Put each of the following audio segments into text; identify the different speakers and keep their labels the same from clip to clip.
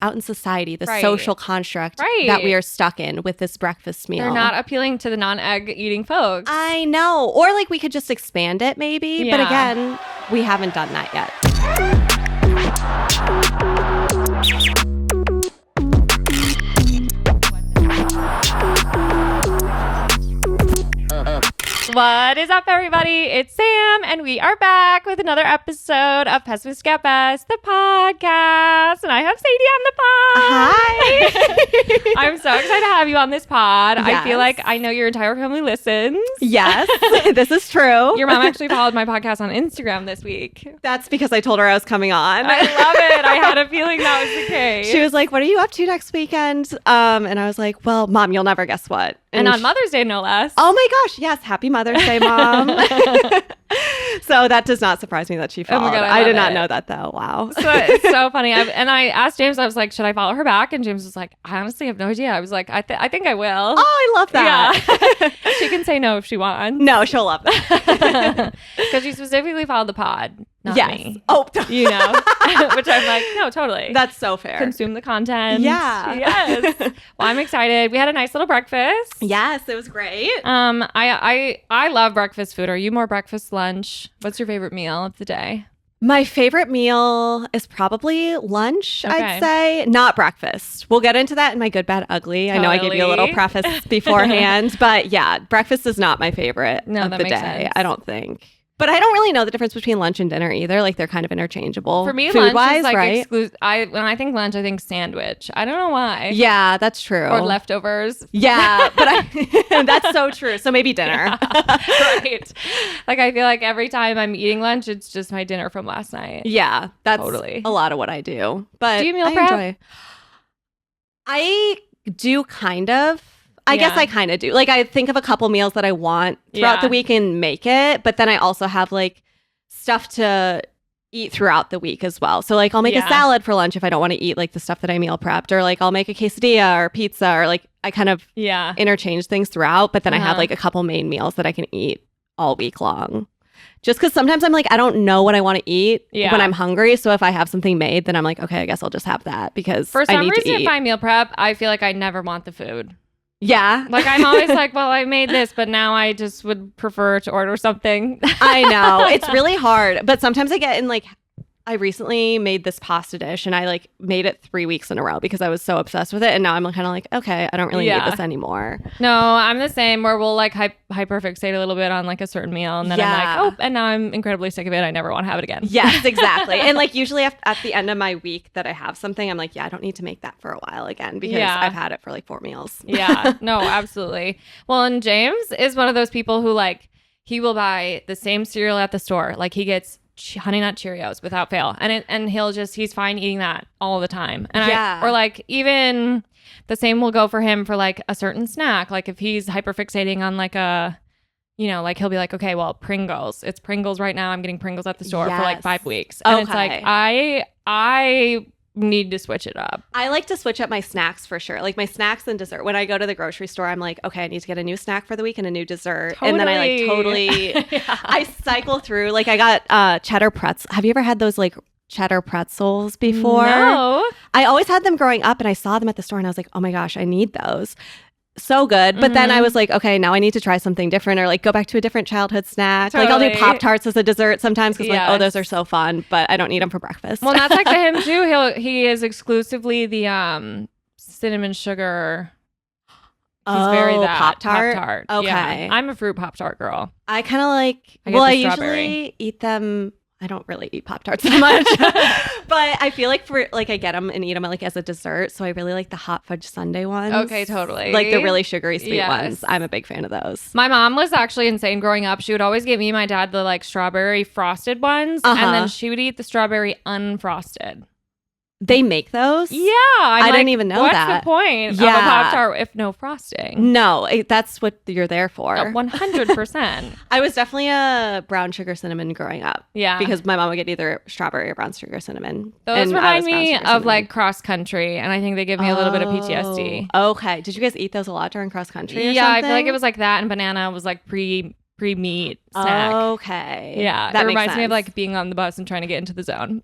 Speaker 1: out in society, the
Speaker 2: Right.
Speaker 1: social construct
Speaker 2: Right.
Speaker 1: that we are stuck in with this breakfast meal.
Speaker 2: They're not appealing to the non-egg eating folks.
Speaker 1: I know. Or like we could just expand it maybe. But
Speaker 2: Yeah.
Speaker 1: again, we haven't done that yet.
Speaker 2: What is up, everybody? It's Sam, and we are back with another episode of Pessimistic at Best, the podcast. And I have Sadie on the pod.
Speaker 1: Hi.
Speaker 2: I'm so excited to have you on this pod. I
Speaker 1: Yes.
Speaker 2: feel like I know your entire family listens.
Speaker 1: Yes, this is true.
Speaker 2: Your mom actually followed my podcast on Instagram this week.
Speaker 1: That's because I told her I was coming on.
Speaker 2: I love it. I had a feeling that was the case.
Speaker 1: She was like, "What are you up to next weekend?" And I was like, "Well, Mom, you'll never guess what."
Speaker 2: and on Mother's Day, no less.
Speaker 1: Oh my gosh, yes, happy Mother's Day, Mom. So that does not surprise me that she followed.
Speaker 2: God,
Speaker 1: I
Speaker 2: love
Speaker 1: did not
Speaker 2: it.
Speaker 1: know that though. Wow.
Speaker 2: So it's so funny. I asked James, I was like, should I follow her back? And James was like, I honestly have no idea. I was like, I think I will.
Speaker 1: Oh, I love that.
Speaker 2: Yeah. She can say no if she wants.
Speaker 1: No, she'll love that.
Speaker 2: Because she specifically followed the pod, not
Speaker 1: Yes.
Speaker 2: me.
Speaker 1: Oh,
Speaker 2: You know? Which I'm like, no, totally.
Speaker 1: that's so fair.
Speaker 2: Consume the content.
Speaker 1: Yeah.
Speaker 2: Yes. Well, I'm excited. We had a nice little breakfast.
Speaker 1: Yes, it was great.
Speaker 2: I love breakfast food. Are you more breakfast, lunch? What's your favorite meal of the day?
Speaker 1: My favorite meal is probably lunch,
Speaker 2: Okay.
Speaker 1: I'd say. Not breakfast. We'll get into that in my good, bad, ugly. I know I gave you a little
Speaker 2: Totally.
Speaker 1: preface beforehand, but yeah, breakfast is not my favorite
Speaker 2: No,
Speaker 1: of
Speaker 2: that
Speaker 1: the
Speaker 2: makes
Speaker 1: day,
Speaker 2: sense.
Speaker 1: I don't think. But I don't really know the difference between lunch and dinner either. Like they're kind of interchangeable.
Speaker 2: For me,
Speaker 1: food
Speaker 2: lunch
Speaker 1: wise,
Speaker 2: is like
Speaker 1: right?
Speaker 2: when I think lunch, I think sandwich. I don't know why.
Speaker 1: Yeah, that's true.
Speaker 2: Or leftovers.
Speaker 1: Yeah, but that's so true. So maybe dinner.
Speaker 2: Right. Like I feel like every time I'm eating lunch, it's just my dinner from last night.
Speaker 1: Yeah, that's
Speaker 2: Totally.
Speaker 1: a lot of what I do. But
Speaker 2: Do you meal
Speaker 1: I
Speaker 2: prep?
Speaker 1: enjoy. I do kind of. I guess
Speaker 2: Yeah.
Speaker 1: I kind of do. Like I think of a couple meals that I want throughout
Speaker 2: Yeah.
Speaker 1: the week and make it, but then I also have like stuff to eat throughout the week as well. So like I'll make a
Speaker 2: Yeah.
Speaker 1: salad for lunch if I don't want to eat like the stuff that I meal prepped, or like I'll make a quesadilla or pizza, or like I kind of
Speaker 2: Yeah.
Speaker 1: interchange things throughout, but then I have
Speaker 2: Uh-huh.
Speaker 1: like a couple main meals that I can eat all week long. Just because sometimes I'm like, I don't know what I want to eat
Speaker 2: Yeah.
Speaker 1: when I'm hungry. So if I have something made, then I'm like, okay, I guess I'll just have that because
Speaker 2: For
Speaker 1: I
Speaker 2: some
Speaker 1: need
Speaker 2: reason,
Speaker 1: to eat.
Speaker 2: if I meal prep, I feel like I never want the food.
Speaker 1: Yeah.
Speaker 2: Like I'm always like, well, I made this, but now I just would prefer to order something.
Speaker 1: I know. It's really hard. But sometimes I get in like, I recently made this pasta dish and I like made it 3 weeks in a row because I was so obsessed with it. And now I'm kind of like, okay, I don't really
Speaker 2: Yeah.
Speaker 1: need this anymore.
Speaker 2: No, I'm the same where we'll like hyperfixate a little bit on like a certain meal. And then I'm
Speaker 1: Yeah.
Speaker 2: like, oh, and now I'm incredibly sick of it. I never want to have it again.
Speaker 1: Yes, exactly. And like usually at the end of my week that I have something, I'm like, yeah, I don't need to make that for a while again because
Speaker 2: Yeah.
Speaker 1: I've had it for like 4 meals.
Speaker 2: Yeah, no, absolutely. Well, and James is one of those people who like, he will buy the same cereal at the store. Like he gets Honey Nut Cheerios without fail. And he's fine eating that all the time. And
Speaker 1: Yeah.
Speaker 2: or like even the same will go for him for like a certain snack. Like if he's hyperfixating on like a, you know, like he'll be like, okay, well, Pringles. It's Pringles right now. I'm getting Pringles at the store for like
Speaker 1: Yes.
Speaker 2: 5 weeks. And it's
Speaker 1: Okay.
Speaker 2: like, I need to switch it up.
Speaker 1: I like to switch up my snacks for sure. Like my snacks and dessert. When I go to the grocery store, I'm like, okay, I need to get a new snack for the week and a new dessert. And then I like totally,
Speaker 2: Yeah.
Speaker 1: I cycle through. Like I got cheddar pretzels. Have you ever had those like cheddar pretzels before?
Speaker 2: No.
Speaker 1: I always had them growing up and I saw them at the store and I was like, oh my gosh, I need those. So good. But then I was like, okay, now I need to try something different or like go back to a different childhood snack. Like I'll do
Speaker 2: Totally.
Speaker 1: Pop-Tarts as a dessert sometimes because like, oh,
Speaker 2: Yes.
Speaker 1: those are so fun, but I don't need them for breakfast.
Speaker 2: Well, that's like to him too. He is exclusively the cinnamon sugar. He's very that
Speaker 1: Pop-Tart?
Speaker 2: Pop-Tart.
Speaker 1: Okay.
Speaker 2: Yeah. I'm a fruit Pop-Tart girl.
Speaker 1: I kind of like,
Speaker 2: I get
Speaker 1: well,
Speaker 2: the
Speaker 1: I
Speaker 2: strawberry.
Speaker 1: usually eat them. I don't really eat Pop-Tarts that much, but I feel like for like I get them and eat them like as a dessert. So I really like the hot fudge sundae ones.
Speaker 2: Okay, totally.
Speaker 1: Like the really sugary sweet
Speaker 2: Yes.
Speaker 1: ones. I'm a big fan of those.
Speaker 2: My mom was actually insane growing up. She would always get me and my dad the like strawberry frosted ones, and
Speaker 1: Uh-huh.
Speaker 2: then she would eat the strawberry unfrosted.
Speaker 1: They make those?
Speaker 2: Yeah,
Speaker 1: I didn't even know
Speaker 2: what's
Speaker 1: that.
Speaker 2: the point of a
Speaker 1: Yeah.
Speaker 2: Pop-Tart if no frosting?
Speaker 1: No, that's what you're there for.
Speaker 2: 100%.
Speaker 1: I was definitely a brown sugar cinnamon growing up.
Speaker 2: Yeah.
Speaker 1: Because my mom would get either strawberry or brown sugar cinnamon.
Speaker 2: Those
Speaker 1: and I
Speaker 2: remind
Speaker 1: was brown
Speaker 2: me
Speaker 1: sugar
Speaker 2: of
Speaker 1: cinnamon.
Speaker 2: like cross country, and I think they give me a little bit of PTSD.
Speaker 1: Oh, okay. Did you guys eat those a lot during cross country or
Speaker 2: Yeah, I feel like
Speaker 1: something?
Speaker 2: it was like that, and banana was like pre-meat snack.
Speaker 1: Okay.
Speaker 2: Yeah,
Speaker 1: That
Speaker 2: it
Speaker 1: makes
Speaker 2: reminds me of
Speaker 1: sense.
Speaker 2: like being on the bus and trying to get into the zone.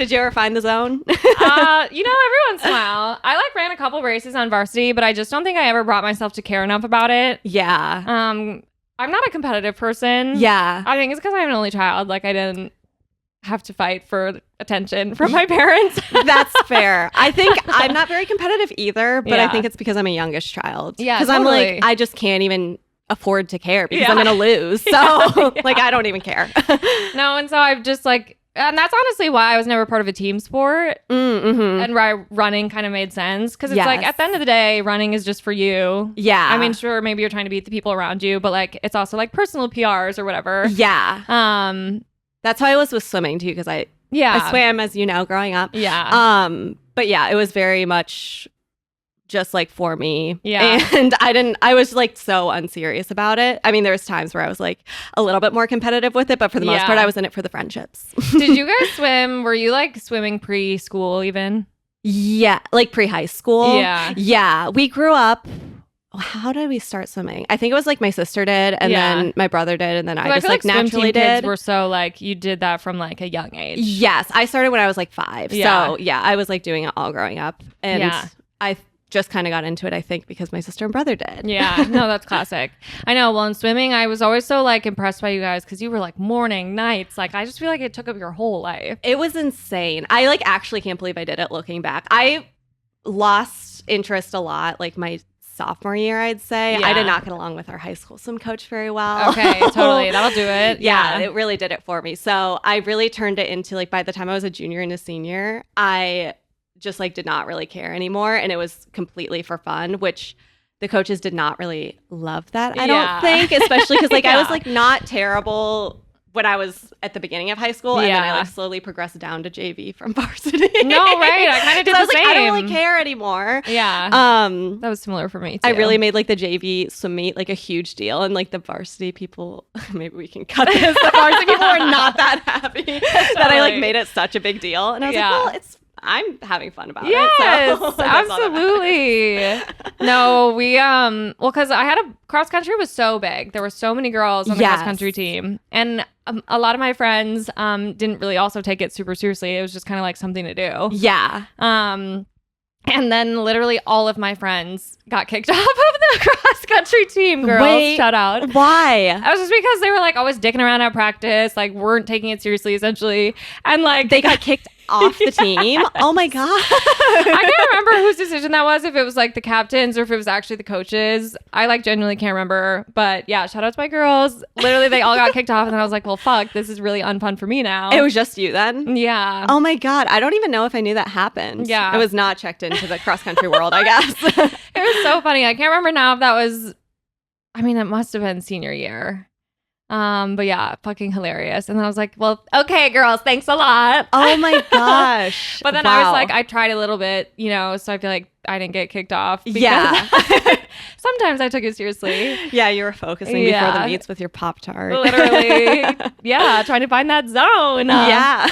Speaker 1: Did you ever find the zone?
Speaker 2: Every once in a while. I like ran a couple races on varsity, but I just don't think I ever brought myself to care enough about it.
Speaker 1: Yeah.
Speaker 2: I'm not a competitive person.
Speaker 1: Yeah.
Speaker 2: I think it's because I'm an only child. Like, I didn't have to fight for attention from my parents.
Speaker 1: That's fair. I think I'm not very competitive either, but
Speaker 2: Yeah.
Speaker 1: I think it's because I'm a youngest child.
Speaker 2: Yeah,
Speaker 1: because I'm
Speaker 2: totally.
Speaker 1: like, I just can't even afford to care because
Speaker 2: Yeah.
Speaker 1: I'm gonna lose. So
Speaker 2: Yeah.
Speaker 1: like, I don't even care.
Speaker 2: No, and so I've just like, and that's honestly why I was never part of a team sport,
Speaker 1: Mm-hmm.
Speaker 2: and why running kind of made sense, because it's like,
Speaker 1: Yes.
Speaker 2: at the end of the day, running is just for you.
Speaker 1: Yeah.
Speaker 2: I mean, sure, maybe you're trying to beat the people around you, but like, it's also like personal PRs or whatever.
Speaker 1: Yeah. That's how I was with swimming too, because I swam, as you know, growing up.
Speaker 2: Yeah.
Speaker 1: But yeah, it was very much just like for me.
Speaker 2: Yeah.
Speaker 1: And I was like so unserious about it. I mean, there was times where I was like a little bit more competitive with it, but for the most
Speaker 2: Yeah.
Speaker 1: part, I was in it for the friendships.
Speaker 2: Did you guys swim? Were you like swimming preschool even?
Speaker 1: Yeah. Like pre-high school.
Speaker 2: Yeah.
Speaker 1: Yeah. We grew up. How did we start swimming? I think it was like my sister did, and
Speaker 2: Yeah.
Speaker 1: then my brother did, and then I
Speaker 2: Well,
Speaker 1: just
Speaker 2: feel
Speaker 1: like
Speaker 2: swim
Speaker 1: naturally
Speaker 2: team
Speaker 1: did.
Speaker 2: kids were so like, you did that from like a young age.
Speaker 1: Yes, I started when I was like 5.
Speaker 2: Yeah.
Speaker 1: So yeah, I was like doing it all growing up, and
Speaker 2: Yeah.
Speaker 1: I just kind of got into it, I think, because my sister and brother did.
Speaker 2: Yeah, no, that's classic. I know. Well, in swimming, I was always so like impressed by you guys, because you were like morning, nights. Like, I just feel like it took up your whole life.
Speaker 1: It was insane. I like actually can't believe I did it looking back. I lost interest a lot like my sophomore year, I'd say.
Speaker 2: Yeah.
Speaker 1: I did not get along with our high school swim coach very well.
Speaker 2: Okay, totally. That'll do it.
Speaker 1: Yeah, it really did it for me. So I really turned it into like, by the time I was a junior and a senior, I just like did not really care anymore. And it was completely for fun, which the coaches did not really love that, I
Speaker 2: Yeah.
Speaker 1: don't think, especially because like I was
Speaker 2: Yeah.
Speaker 1: like not terrible when I was at the beginning of high school, and then I
Speaker 2: Yeah.
Speaker 1: like slowly progressed down to JV from varsity.
Speaker 2: No, right. I kind of did
Speaker 1: So I
Speaker 2: the
Speaker 1: was
Speaker 2: same.
Speaker 1: like, I don't really care anymore.
Speaker 2: Yeah. That was similar for me too.
Speaker 1: I really made like the JV swim meet like a huge deal, and like the varsity people, maybe we can cut this. The varsity people were not that happy that I like
Speaker 2: Totally.
Speaker 1: made it such a big deal, and I was
Speaker 2: Yeah.
Speaker 1: like, well, I'm having fun about
Speaker 2: Yes,
Speaker 1: it. So that's all that matters.
Speaker 2: absolutely. No, we well, because I had cross country was so big. There were so many girls on the
Speaker 1: Yes.
Speaker 2: cross country team, and a lot of my friends didn't really also take it super seriously. It was just kind of like something to do.
Speaker 1: Yeah.
Speaker 2: And then literally all of my friends got kicked off of the cross country team. Girls,
Speaker 1: Wait,
Speaker 2: shout out.
Speaker 1: Why?
Speaker 2: I was just because they were like always dicking around at practice, like weren't taking it seriously essentially, and like
Speaker 1: They got kicked off the team? Oh my God.
Speaker 2: I can't remember whose decision that was, if it was like the captains or if it was actually the coaches. I like genuinely can't remember. But yeah, shout out to my girls. Literally, they all got kicked off. And then I was like, well, fuck, this is really unfun for me now.
Speaker 1: It was just you then?
Speaker 2: Yeah.
Speaker 1: Oh my God. I don't even know if I knew that happened.
Speaker 2: Yeah.
Speaker 1: I was not checked into the cross country world, I guess.
Speaker 2: It was so funny. I can't remember now if that was, I mean, it must have been senior year. But yeah, fucking hilarious. And then I was like, well, okay, girls, thanks a lot.
Speaker 1: Oh my gosh.
Speaker 2: But then I was
Speaker 1: Wow.
Speaker 2: like, I tried a little bit, so I feel like I didn't get kicked off. because
Speaker 1: Yeah.
Speaker 2: sometimes I took it seriously.
Speaker 1: Yeah, you were focusing before
Speaker 2: Yeah.
Speaker 1: the meets with your Pop-Tart.
Speaker 2: Literally. Yeah, trying to find that zone.
Speaker 1: Yeah.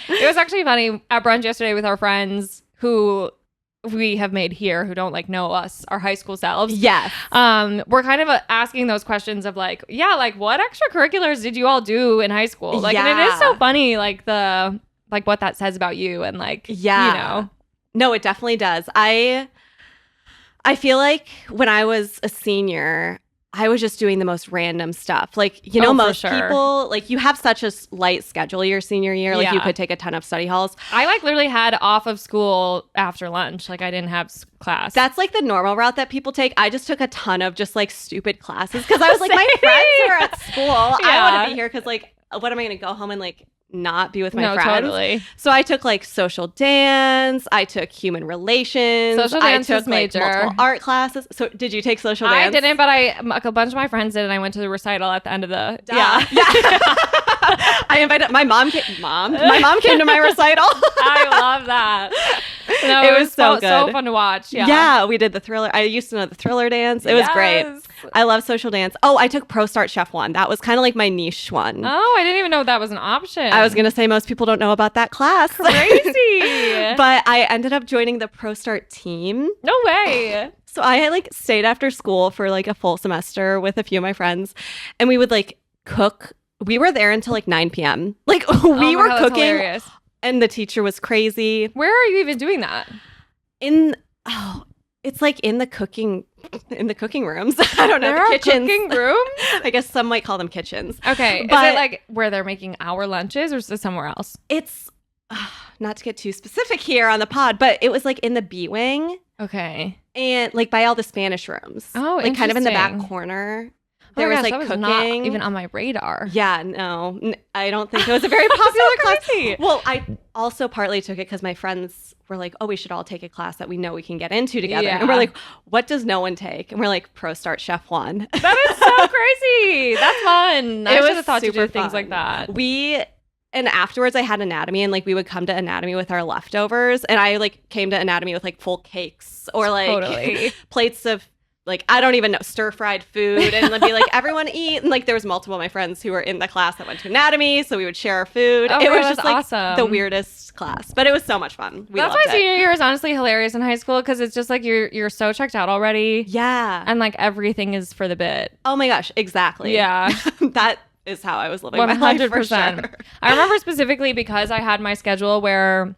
Speaker 2: It was actually funny at brunch yesterday with our friends who we have made here, who don't like know us, our high school selves.
Speaker 1: Yes.
Speaker 2: We're kind of asking those questions of like, yeah, like what extracurriculars did you all do in high school? Like, and it is so
Speaker 1: Yeah.
Speaker 2: funny, like what that says about you, and like,
Speaker 1: Yeah. No, it definitely does. I feel like when I was a senior, I was just doing the most random stuff. Like,
Speaker 2: Oh, for
Speaker 1: most
Speaker 2: sure.
Speaker 1: people, like you have such a light schedule your senior year. Like you
Speaker 2: Yeah.
Speaker 1: could take a ton of study halls.
Speaker 2: I like literally had off of school after lunch. Like I didn't have class.
Speaker 1: That's like the normal route that people take. I just took a ton of just like stupid classes because I was like, my friends are at school. I
Speaker 2: Yeah.
Speaker 1: want to be here because like, what am I going to go home and like not be with my
Speaker 2: no,
Speaker 1: friends?
Speaker 2: totally.
Speaker 1: So I took like social dance. I took human relations.
Speaker 2: Social dance
Speaker 1: I
Speaker 2: was
Speaker 1: took like
Speaker 2: major.
Speaker 1: multiple art classes. So did you take social dance?
Speaker 2: I didn't, but a bunch of my friends did, and I went to the recital at the end of the.
Speaker 1: Yeah. I invited my mom. My mom came to my recital.
Speaker 2: I love that. No,
Speaker 1: It was so
Speaker 2: so
Speaker 1: good.
Speaker 2: fun to watch. Yeah.
Speaker 1: Yeah, we did the Thriller. I used to know the Thriller dance. It was great.
Speaker 2: Yes.
Speaker 1: I love social dance. Oh, I took Pro Start Chef 1. That was kind of like my niche one.
Speaker 2: Oh, I didn't even know that was an option.
Speaker 1: I was going to say most people don't know about that class.
Speaker 2: crazy.
Speaker 1: But I ended up joining the Pro Start team.
Speaker 2: No way.
Speaker 1: So I had like stayed after school for like a full semester with a few of my friends, and we would like cook. We were there until like 9 p.m. Like we
Speaker 2: Oh my
Speaker 1: were
Speaker 2: God, that's
Speaker 1: cooking
Speaker 2: hilarious.
Speaker 1: and the teacher was crazy.
Speaker 2: Where are you even doing that?
Speaker 1: It's like in the cooking rooms. I don't know,
Speaker 2: There are
Speaker 1: the kitchens.
Speaker 2: cooking rooms?
Speaker 1: I guess some might call them kitchens.
Speaker 2: Okay.
Speaker 1: But
Speaker 2: is it like where they're making our lunches or is it somewhere else?
Speaker 1: it's not to get too specific here on the pod, but it was like in the B wing
Speaker 2: Okay.
Speaker 1: and like by all the Spanish rooms.
Speaker 2: Oh,
Speaker 1: like kind of in the back
Speaker 2: interesting.
Speaker 1: corner.
Speaker 2: Oh
Speaker 1: There
Speaker 2: my
Speaker 1: was
Speaker 2: gosh,
Speaker 1: like
Speaker 2: that
Speaker 1: cooking.
Speaker 2: not even on my radar.
Speaker 1: Yeah, no, I don't think it was a very popular class.
Speaker 2: Crazy.
Speaker 1: Well, I also partly took it because my friends were like, oh, we should all take a class that we know we can get into together.
Speaker 2: Yeah.
Speaker 1: And we're like, what does no one take? And we're like, Pro Start Chef 1.
Speaker 2: That is so crazy. That's fun. I should have thought to do things like that.
Speaker 1: And afterwards I had anatomy and like we would come to anatomy with our leftovers. And I like came to anatomy with like full cakes or like
Speaker 2: Totally.
Speaker 1: plates of like, I don't even know, stir-fried food, and then be like, everyone eat. And like there was multiple of my friends who were in the class that went to anatomy, so we would share our food.
Speaker 2: Oh,
Speaker 1: it was
Speaker 2: that's
Speaker 1: just like
Speaker 2: awesome.
Speaker 1: the weirdest class, but it was so much fun.
Speaker 2: That's why senior year is honestly hilarious in high school because it's just like you're so checked out already.
Speaker 1: Yeah.
Speaker 2: And like everything is for the bit.
Speaker 1: Oh my gosh, exactly.
Speaker 2: Yeah.
Speaker 1: That is how I was living my life for sure.
Speaker 2: I remember specifically because I had my schedule where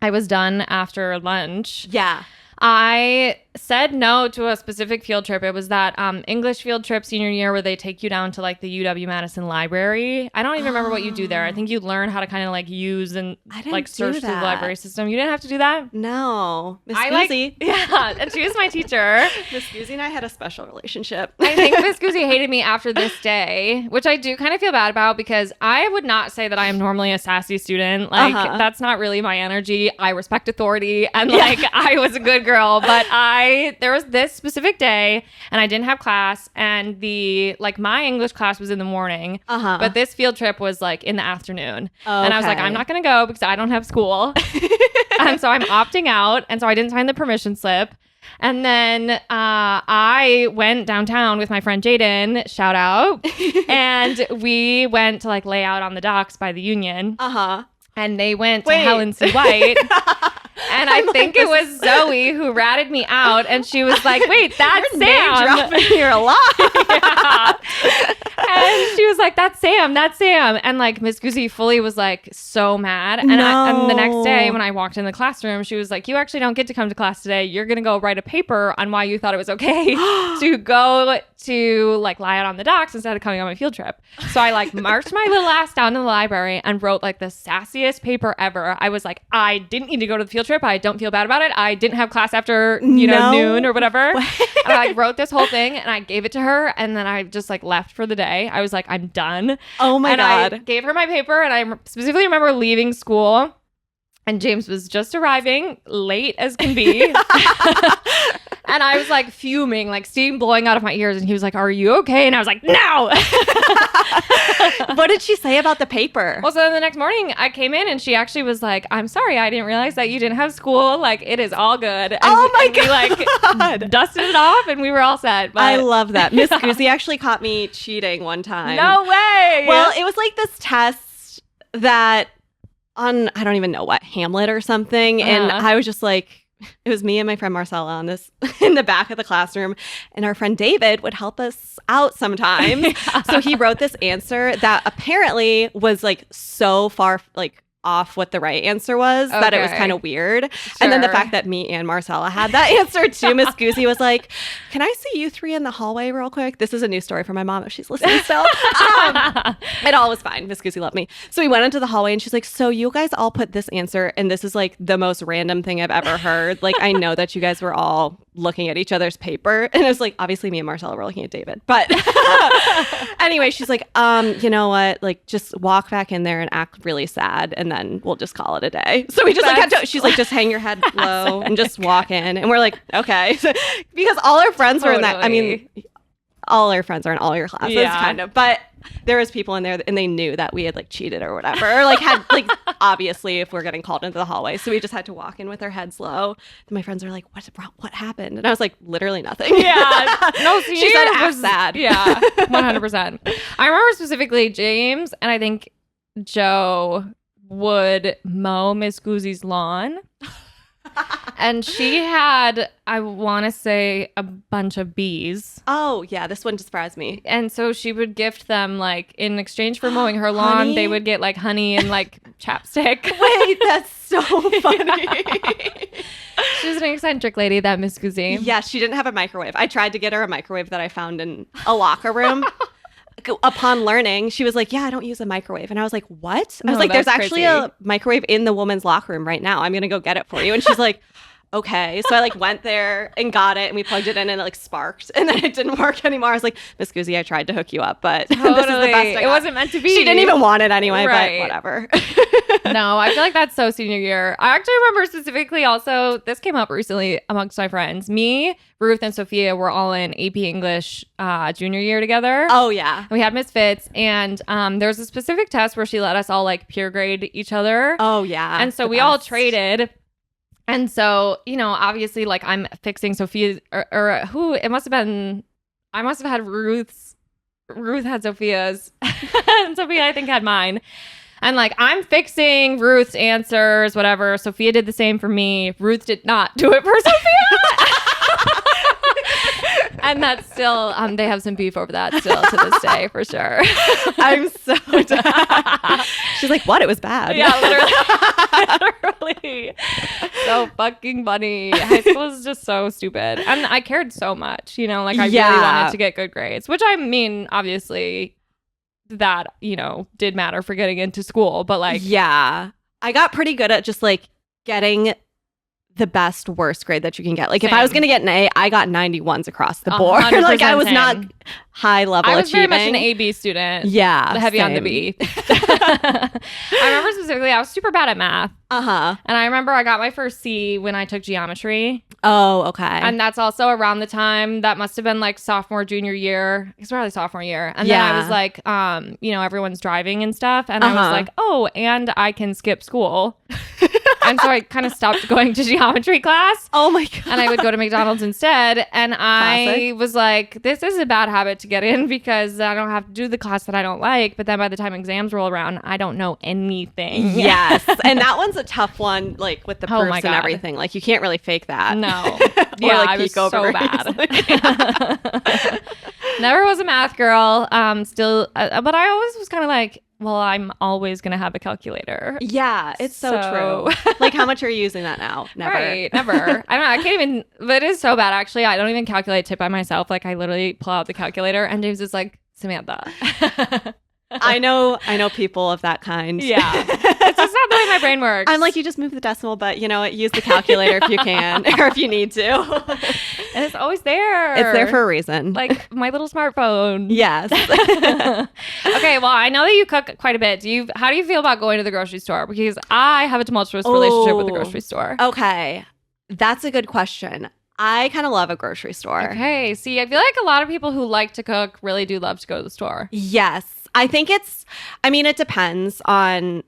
Speaker 2: I was done after lunch.
Speaker 1: Yeah.
Speaker 2: I said no to a specific field trip. It was that English field trip senior year where they take you down to like the UW-Madison library. I don't even remember what you do there. I think you learn how to kind of like use and like search through the library system. You didn't have to do that?
Speaker 1: No. Miss Guzzi.
Speaker 2: Yeah, and she was my teacher.
Speaker 1: Miss Guzzi and I had a special relationship.
Speaker 2: I think Miss Guzzi hated me after this day, which I do kind of feel bad about because I would not say that I am normally a sassy student. Like that's not really my energy. I respect authority and like I was a good girl, but there was this specific day and I didn't have class and my English class was in the morning, but this field trip was like in the afternoon. And I was like, I'm not going to go because I don't have school. And so I'm opting out. And so I didn't sign the permission slip. And then I went downtown with my friend Jaden, shout out, and we went to like lay out on the docks by the Union. And they went to Helen C. White. And I think it was Zoe who ratted me out. And she was like, wait, that's
Speaker 1: You're
Speaker 2: Sam.
Speaker 1: dropping here a lot.
Speaker 2: Yeah. And she was like, that's Sam. And like Miss Guzzi fully was like so mad. And, and the next day when I walked in the classroom, she was like, you actually don't get to come to class today. You're going to go write a paper on why you thought it was okay to go to like lie out on the docks instead of coming on my field trip. So I like marched my little ass down to the library and wrote like the sassiest paper ever. I was like, I didn't need to go to the field trip. I don't feel bad about it. I didn't have class after, noon or whatever. And I like wrote this whole thing and I gave it to her and then I just like left for the day. I was like, I'm done.
Speaker 1: Oh my God.
Speaker 2: I gave her my paper and I specifically remember leaving school and James was just arriving late as can be. And I was like fuming, like steam blowing out of my ears. And he was like, are you okay? And I was like, no.
Speaker 1: What did she say about the paper?
Speaker 2: Well, so then the next morning I came in and she actually was like, I'm sorry, I didn't realize that you didn't have school. Like, it is all good. And, we like dusted it off and we were all set. But
Speaker 1: I love that. Miss Guzzi actually caught me cheating one time.
Speaker 2: No way.
Speaker 1: Well, it was like this test that on, I don't even know what, Hamlet or something. And I was just like, it was me and my friend Marcella on this in the back of the classroom, and our friend David would help us out sometimes. So he wrote this answer that apparently was like so far like off what the right answer was that it was kind of weird. Sure. And then the fact that me and Marcella had that answer too, Miss Guzzi was like, can I see you three in the hallway real quick? This is a new story for my mom if she's listening still. It all was fine. Miss Guzzi loved me. So we went into the hallway and she's like, so you guys all put this answer and this is like the most random thing I've ever heard. Like, I know that you guys were all looking at each other's paper. And it was like, obviously me and Marcella were looking at David. But anyway, she's like, you know what? Like, just walk back in there and act really sad. And then we'll just call it a day. So we just like had to, she's like, just hang your head low and just walk in. And we're like, okay. Because all our friends were in that. I mean, all our friends are in all your classes kind of. But there was people in there and they knew that we had like cheated or whatever. Or like had like, obviously if we're getting called into the hallway. So we just had to walk in with our heads low. And my friends are like, what happened? And I was like, literally nothing.
Speaker 2: Yeah. No,
Speaker 1: she said act sad.
Speaker 2: Yeah. 100%. I remember specifically James and I think Joe would mow Miss Guzzi's lawn. And she had, I want to say, a bunch of bees.
Speaker 1: Oh, yeah. This one surprised me.
Speaker 2: And so she would gift them, like, in exchange for mowing her lawn,
Speaker 1: Honey?
Speaker 2: they would get, like, honey and, like, chapstick.
Speaker 1: Wait, that's so funny.
Speaker 2: She's an eccentric lady, that Miss Guzzi.
Speaker 1: Yeah, she didn't have a microwave. I tried to get her a microwave that I found in a locker room. Upon learning, she was like, yeah, I don't use a microwave. And I was like, what? I was like, there's actually a microwave in the woman's locker room right now. I'm going to go get it for you. And she's like, okay. So I like went there and got it and we plugged it in and it like sparked and then it didn't work anymore. I was like, Miss Guzzi, I tried to hook you up, but this is the best I got.
Speaker 2: It wasn't meant to be.
Speaker 1: She didn't even want it anyway,
Speaker 2: Right.
Speaker 1: but whatever.
Speaker 2: No, I feel like that's so senior year. I actually remember specifically also, this came up recently amongst my friends. Me, Ruth, and Sophia were all in AP English junior year together.
Speaker 1: Oh, yeah.
Speaker 2: We had Miss Fitz, and there was a specific test where she let us all like peer grade each other.
Speaker 1: Oh, yeah.
Speaker 2: And so we all traded. And so, you know, obviously, like I'm fixing Sophia or who it must have been. I must have had Ruth's. Ruth had Sophia's, and Sophia I think had mine. And like I'm fixing Ruth's answers, whatever. Sophia did the same for me. Ruth did not do it for Sophia. And that's still, they have some beef over that still to this day, for sure.
Speaker 1: I'm so done. She's like, what? It was bad.
Speaker 2: Yeah, literally. So fucking funny. High school is just so stupid. And I cared so much, you know, like I really wanted to get good grades, which I mean, obviously that, you know, did matter for getting into school, but like.
Speaker 1: Yeah. I got pretty good at just like getting the best worst grade that you can get. Like if I was going to get an A, I got 91s across the board. Like I was not high level
Speaker 2: I was
Speaker 1: achieving.
Speaker 2: very much an AB student.
Speaker 1: Yeah.
Speaker 2: The heavy on the B. I remember specifically I was super bad at math.
Speaker 1: Uh-huh.
Speaker 2: And I remember I got my first C when I took geometry.
Speaker 1: Oh, okay.
Speaker 2: And that's also around the time that must have been like sophomore, junior year. It's probably sophomore year. And then I was like, you know, everyone's driving and stuff. And I was like, oh, and I can skip school. And so I kind of stopped going to geometry class.
Speaker 1: Oh my God.
Speaker 2: And I would go to McDonald's instead. And I was like, this is a bad habit to get in because I don't have to do the class that I don't like. But then by the time exams roll around, I don't know anything.
Speaker 1: Yes. And that one's a tough one, like with the
Speaker 2: Oh
Speaker 1: proofs
Speaker 2: my
Speaker 1: and
Speaker 2: God.
Speaker 1: everything. Like you can't really fake that.
Speaker 2: No.
Speaker 1: Yeah,
Speaker 2: I was so bad. Never was a math girl. Still, but I always was kind of like, well, I'm always going to have a calculator.
Speaker 1: Yeah, it's so true. Like how much are you using that now? Never.
Speaker 2: Right, never. I don't know. I can't even, but it is so bad actually. I don't even calculate tip by myself. Like I literally pull out the calculator and James is like, Samantha.
Speaker 1: I know people of that kind.
Speaker 2: Yeah. It's just not the way my brain works.
Speaker 1: I'm like, you just move the decimal, but you know what? Use the calculator if you can or if you need to.
Speaker 2: And it's always there.
Speaker 1: It's there for a reason.
Speaker 2: Like my little smartphone.
Speaker 1: Yes.
Speaker 2: Okay, well, I know that you cook quite a bit. How do you feel about going to the grocery store? Because I have a tumultuous relationship with the grocery store.
Speaker 1: Okay. That's a good question. I kind of love a grocery store.
Speaker 2: Okay. See, I feel like a lot of people who like to cook really do love to go to the store.
Speaker 1: Yes. I think it depends on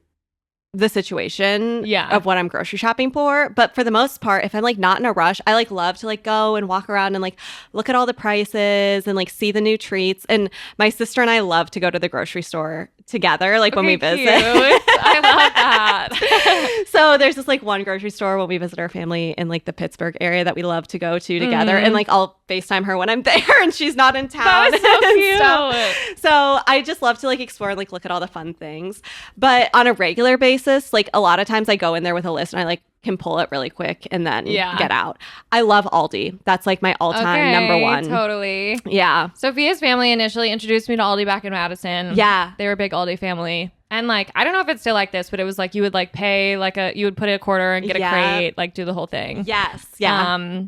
Speaker 1: the situation of what I'm grocery shopping for. But for the most part, if I'm like not in a rush, I like love to like go and walk around and like look at all the prices and like see the new treats. And my sister and I love to go to the grocery store together, like when we visit.
Speaker 2: Cute. I love that.
Speaker 1: So there's this like one grocery store when we visit our family in like the Pittsburgh area that we love to go to together. And like I'll FaceTime her when I'm there and she's not in town.
Speaker 2: That was so cute.
Speaker 1: So I just love to like explore and like look at all the fun things. But on a regular basis, like a lot of times I go in there with a list and I like can pull it really quick and then get out. I love Aldi. That's like my all-time number one.
Speaker 2: Totally.
Speaker 1: Yeah.
Speaker 2: Sophia's family initially introduced me to Aldi back in Madison.
Speaker 1: Yeah.
Speaker 2: They were a big Aldi family. And like, I don't know if it's still like this, but it was like you would like pay like you would put in a quarter and get a crate, like do the whole thing.
Speaker 1: Yes. Yeah.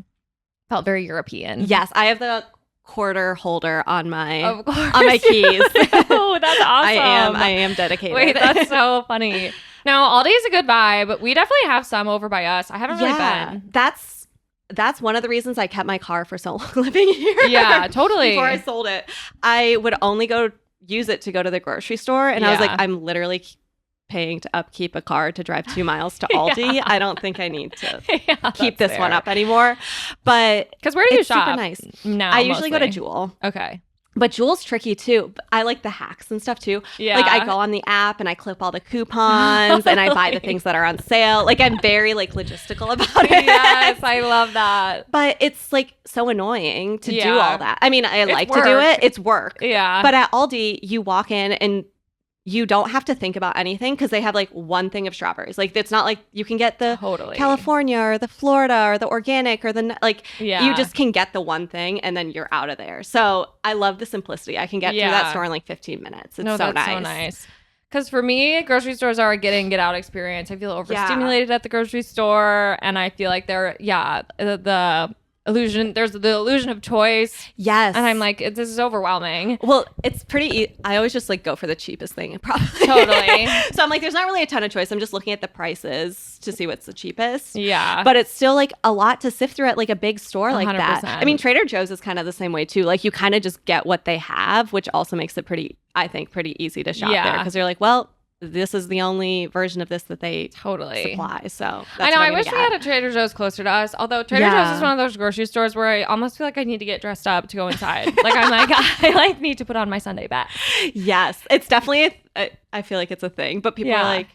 Speaker 2: Felt very European.
Speaker 1: Yes. I have the quarter holder on my
Speaker 2: Oh,
Speaker 1: keys.
Speaker 2: that's awesome.
Speaker 1: I am dedicated.
Speaker 2: Wait, that's so funny. No, Aldi is a good vibe, but we definitely have some over by us. I haven't really been.
Speaker 1: That's one of the reasons I kept my car for so long living here.
Speaker 2: Yeah, totally.
Speaker 1: Before I sold it, I would only use it to go to the grocery store, and I was like, I'm literally paying to upkeep a car to drive 2 miles to Aldi. I don't think I need to keep this one up anymore. But
Speaker 2: because where do you shop?
Speaker 1: Super nice.
Speaker 2: No,
Speaker 1: I usually go to Jewel.
Speaker 2: Okay.
Speaker 1: But Jewel's tricky too. I like the hacks and stuff too.
Speaker 2: Yeah.
Speaker 1: Like I go on the app and I clip all the coupons and I buy the things that are on sale. Like I'm very like logistical about it.
Speaker 2: Yes, I love that.
Speaker 1: But it's like so annoying to do
Speaker 2: Yeah.
Speaker 1: all that. I mean, I like to
Speaker 2: work.
Speaker 1: do it. It's work.
Speaker 2: Yeah.
Speaker 1: But at Aldi, you walk in and you don't have to think about anything because they have like one thing of strawberries. Like it's not like you can get the
Speaker 2: Totally.
Speaker 1: California or the Florida or the organic or the like.
Speaker 2: Yeah.
Speaker 1: You just can get the one thing and then you're out of there. So I love the simplicity. I can get through that store in like 15 minutes. It's so nice.
Speaker 2: So nice. Because for me, grocery stores are a get in, get out experience. I feel overstimulated at the grocery store, and I feel like the illusion. There's the illusion of choice.
Speaker 1: Yes.
Speaker 2: And I'm like, this is overwhelming.
Speaker 1: Well, it's pretty I always just like go for the cheapest thing probably.
Speaker 2: Totally.
Speaker 1: So I'm like, there's not really a ton of choice. I'm just looking at the prices to see what's the cheapest.
Speaker 2: Yeah.
Speaker 1: But it's still like a lot to sift through at like a big store like
Speaker 2: 100%.
Speaker 1: that. I mean, Trader Joe's is kind of the same way too. Like you kind of just get what they have, which also makes it pretty easy to shop there because you're like, well, this is the only version of this that they supply. So that's
Speaker 2: I know.
Speaker 1: what
Speaker 2: I wish we had a Trader Joe's closer to us. Although Trader Joe's is one of those grocery stores where I almost feel like I need to get dressed up to go inside. Like I'm like I like need to put on my Sunday best.
Speaker 1: Yes, it's definitely. I feel like it's a thing, but people are like,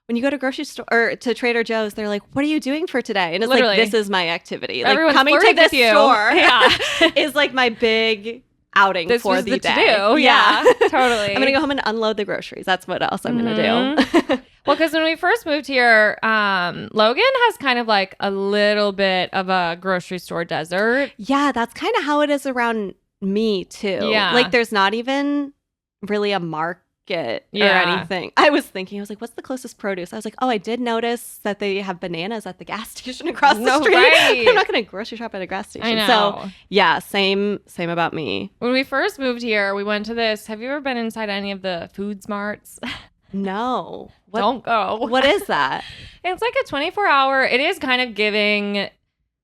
Speaker 1: when you go to grocery store or to Trader Joe's, they're like, "What are you doing for today?" And it's
Speaker 2: Literally.
Speaker 1: like, "This is my activity.
Speaker 2: Everyone's
Speaker 1: like coming to this store
Speaker 2: Yeah.
Speaker 1: is like my big." outing
Speaker 2: this
Speaker 1: for
Speaker 2: was
Speaker 1: the day.
Speaker 2: To-do. Yeah, totally.
Speaker 1: I'm gonna go home and unload the groceries. That's what else I'm gonna do.
Speaker 2: Well, because when we first moved here, Logan has kind of like a little bit of a grocery store desert.
Speaker 1: Yeah, that's kind of how it is around me too.
Speaker 2: Yeah,
Speaker 1: like there's not even really a market or anything. I was like, what's the closest produce? I was like, oh, I did notice that they have bananas at the gas station across the street.
Speaker 2: Right.
Speaker 1: I'm not gonna grocery shop at a gas station.
Speaker 2: I know.
Speaker 1: So yeah, same about me.
Speaker 2: When we first moved here, we went to this. Have you ever been inside any of the food smarts?
Speaker 1: No.
Speaker 2: Don't go.
Speaker 1: What is that?
Speaker 2: It's like a 24-hour. It is kind of giving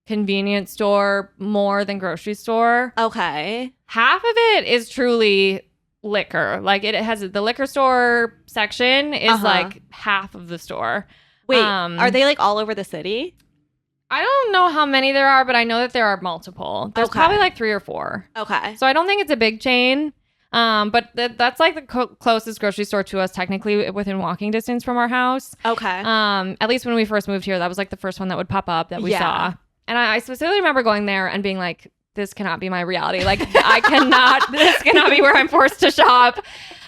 Speaker 2: convenience store more than grocery store.
Speaker 1: Okay.
Speaker 2: Half of it is truly liquor. Like it has the liquor store section is like half of the store.
Speaker 1: Wait, are they like all over the city?
Speaker 2: I don't know how many there are, but I know that there are multiple. There's probably like 3 or 4.
Speaker 1: Okay.
Speaker 2: So I don't think it's a big chain. But that's like the closest grocery store to us, technically within walking distance from our house.
Speaker 1: Okay.
Speaker 2: At least when we first moved here, that was like the first one that would pop up that we saw. And I specifically remember going there and being like, this cannot be my reality. Like this cannot be where I'm forced to shop.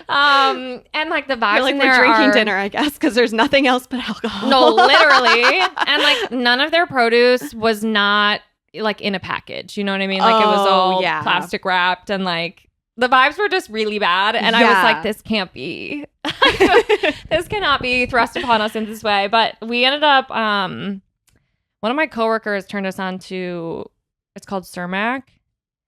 Speaker 2: And like the vibes
Speaker 1: You're like,
Speaker 2: in
Speaker 1: we're
Speaker 2: there
Speaker 1: drinking
Speaker 2: are,
Speaker 1: dinner, I guess, because there's nothing else but alcohol.
Speaker 2: No, literally. And like none of their produce was not like in a package. You know what I mean? Like it was all plastic wrapped and like the vibes were just really bad. And I was like, this can't be. This cannot be thrust upon us in this way. But we ended up, one of my coworkers turned us on to, it's called Cermak.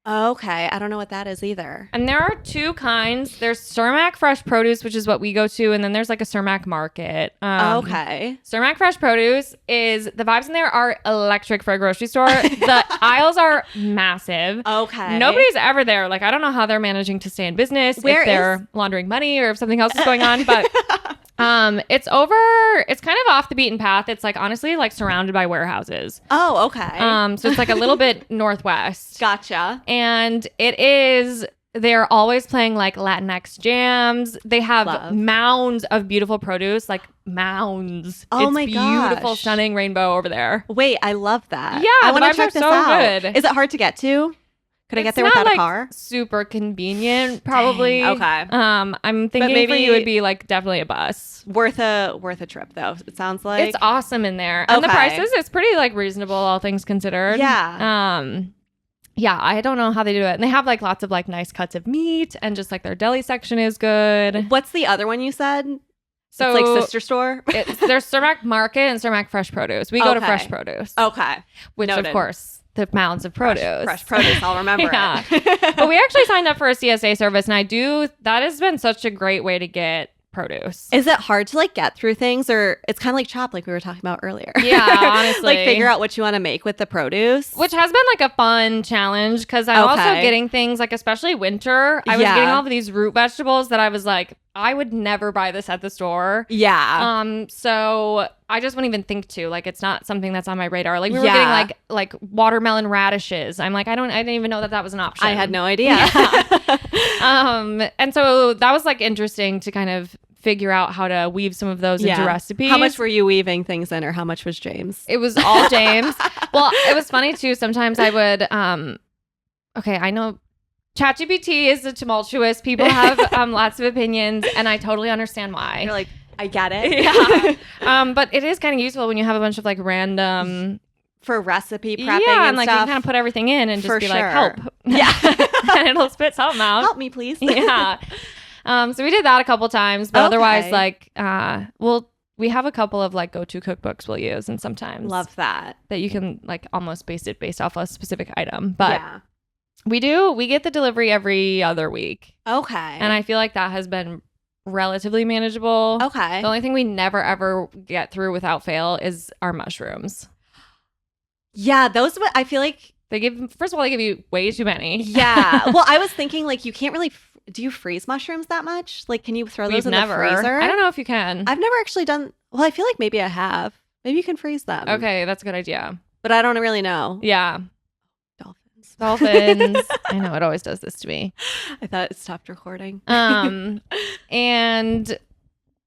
Speaker 1: Okay. I don't know what that is either.
Speaker 2: And there are 2 kinds. There's Cermak Fresh Produce, which is what we go to. And then there's like a Cermak Market.
Speaker 1: Okay.
Speaker 2: Cermak Fresh Produce is, the vibes in there are electric for a grocery store. The aisles are massive.
Speaker 1: Okay.
Speaker 2: Nobody's ever there. Like, I don't know how they're managing to stay in business. If they're laundering money or if something else is going on. But it's kind of off the beaten path. It's like honestly like surrounded by warehouses.
Speaker 1: Oh, okay.
Speaker 2: So it's like a little bit northwest.
Speaker 1: Gotcha.
Speaker 2: And they're always playing like Latinx jams. They have mounds of beautiful produce, like mounds.
Speaker 1: Oh my gosh.
Speaker 2: Beautiful, stunning rainbow over there.
Speaker 1: Wait, I love that.
Speaker 2: Yeah,
Speaker 1: I want to check this out.
Speaker 2: Good.
Speaker 1: Is it hard to get to? Could I get there without a car?
Speaker 2: Super convenient, probably.
Speaker 1: Dang, okay.
Speaker 2: I'm thinking maybe for you would be like definitely a bus.
Speaker 1: Worth a trip though. It sounds like
Speaker 2: it's awesome in there, and the prices it's pretty like reasonable, all things considered.
Speaker 1: Yeah.
Speaker 2: Yeah, I don't know how they do it. And they have like lots of like nice cuts of meat, and just like their deli section is good.
Speaker 1: What's the other one you said?
Speaker 2: So
Speaker 1: it's like sister store.
Speaker 2: There's Cermak Market and Cermak Fresh Produce. We go to Fresh Produce.
Speaker 1: Okay.
Speaker 2: Which
Speaker 1: Noted.
Speaker 2: Of course. The mounds of produce.
Speaker 1: Fresh produce, I'll remember it.
Speaker 2: But we actually signed up for a CSA service, and that has been such a great way to get produce.
Speaker 1: Is it hard to like get through things, or it's kind of like Chop, like we were talking about earlier?
Speaker 2: Yeah, honestly.
Speaker 1: Like figure out what you want to make with the produce.
Speaker 2: Which has been like a fun challenge because I'm also getting things like, especially winter, I was getting all of these root vegetables that I was like, I would never buy this at the store.
Speaker 1: Yeah.
Speaker 2: So I just wouldn't even think to. Like, it's not something that's on my radar. Like, we were getting like watermelon radishes. I'm like, I didn't even know that was an option.
Speaker 1: I had no idea.
Speaker 2: And so that was like interesting to kind of figure out how to weave some of those into recipes.
Speaker 1: How much were you weaving things in, or how much was James?
Speaker 2: It was all James. Well, it was funny too. Sometimes I would, okay, I know ChatGPT is a tumultuous. People have lots of opinions, and I totally understand why.
Speaker 1: You're like, I get it.
Speaker 2: Yeah. But it is kind of useful when you have a bunch of like random
Speaker 1: for recipe prepping
Speaker 2: and like
Speaker 1: stuff.
Speaker 2: you can kind of put everything in and just be like, help.
Speaker 1: Yeah.
Speaker 2: And it'll spit something out.
Speaker 1: Help me, please.
Speaker 2: Yeah. So we did that a couple times, but otherwise, like, we have a couple of like go-to cookbooks we'll use, and sometimes
Speaker 1: love that
Speaker 2: you can like almost base it based off a specific item. But we get the delivery every other week.
Speaker 1: Okay.
Speaker 2: And I feel like that has been relatively manageable.
Speaker 1: Okay.
Speaker 2: The only thing we never ever get through without fail is our mushrooms.
Speaker 1: Yeah, those I feel like
Speaker 2: they give you way too many.
Speaker 1: Yeah. Well, I was thinking like you can't really do you freeze mushrooms that much? Like, can you throw those in the freezer?
Speaker 2: I don't know if you can.
Speaker 1: I've never actually done. Well, I feel like maybe I have. Maybe you can freeze them.
Speaker 2: Okay, that's a good idea.
Speaker 1: But I don't really know.
Speaker 2: Yeah.
Speaker 1: Dolphins.
Speaker 2: I know, it always does this to me.
Speaker 1: I thought it stopped recording.
Speaker 2: And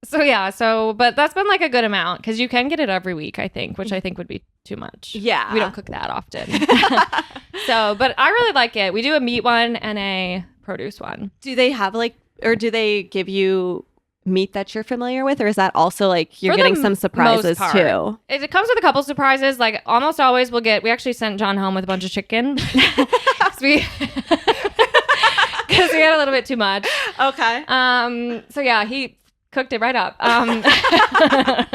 Speaker 2: so but that's been like a good amount because you can get it every week, I think, which I think would be too much.
Speaker 1: Yeah.
Speaker 2: We don't cook that often. So, but I really like it. We do a meat one and a produce one.
Speaker 1: Do they have or do they give you meat that you're familiar with, or is that also like you're getting some surprises too?
Speaker 2: It comes with a couple surprises. Like almost always we actually sent John home with a bunch of chicken because we had a little bit too much.
Speaker 1: Okay.
Speaker 2: So yeah, he cooked it right up.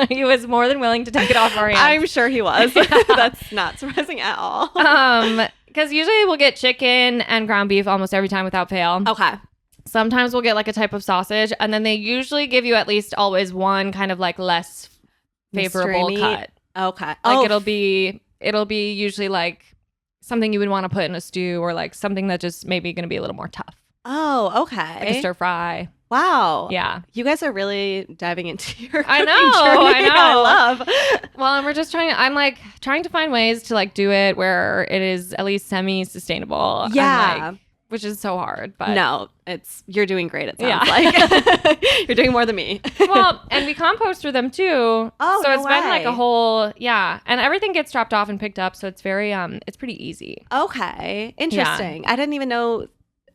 Speaker 2: He was more than willing to take it off our hands.
Speaker 1: I'm sure he was. That's not surprising at all.
Speaker 2: Because usually we'll get chicken and ground beef almost every time without fail.
Speaker 1: Okay.
Speaker 2: Sometimes we'll get like a type of sausage, and then they usually give you at least always one kind of like less favorable cut.
Speaker 1: Okay.
Speaker 2: Like it'll be usually like something you would want to put in a stew, or like something that just maybe going to be a little more tough.
Speaker 1: Oh, okay.
Speaker 2: Like a stir fry.
Speaker 1: Wow.
Speaker 2: Yeah.
Speaker 1: You guys are really diving into your
Speaker 2: I know.
Speaker 1: I love.
Speaker 2: Well, and we're just trying to find ways to like do it where it is at least semi-sustainable.
Speaker 1: Yeah.
Speaker 2: Which is so hard, but
Speaker 1: no, you're doing great. It sounds like you're doing more than me.
Speaker 2: Well, and we compost through them too.
Speaker 1: Oh,
Speaker 2: so
Speaker 1: no
Speaker 2: it's
Speaker 1: way.
Speaker 2: been like a whole and everything gets dropped off and picked up, so it's very it's pretty easy.
Speaker 1: Okay, interesting. I didn't even know.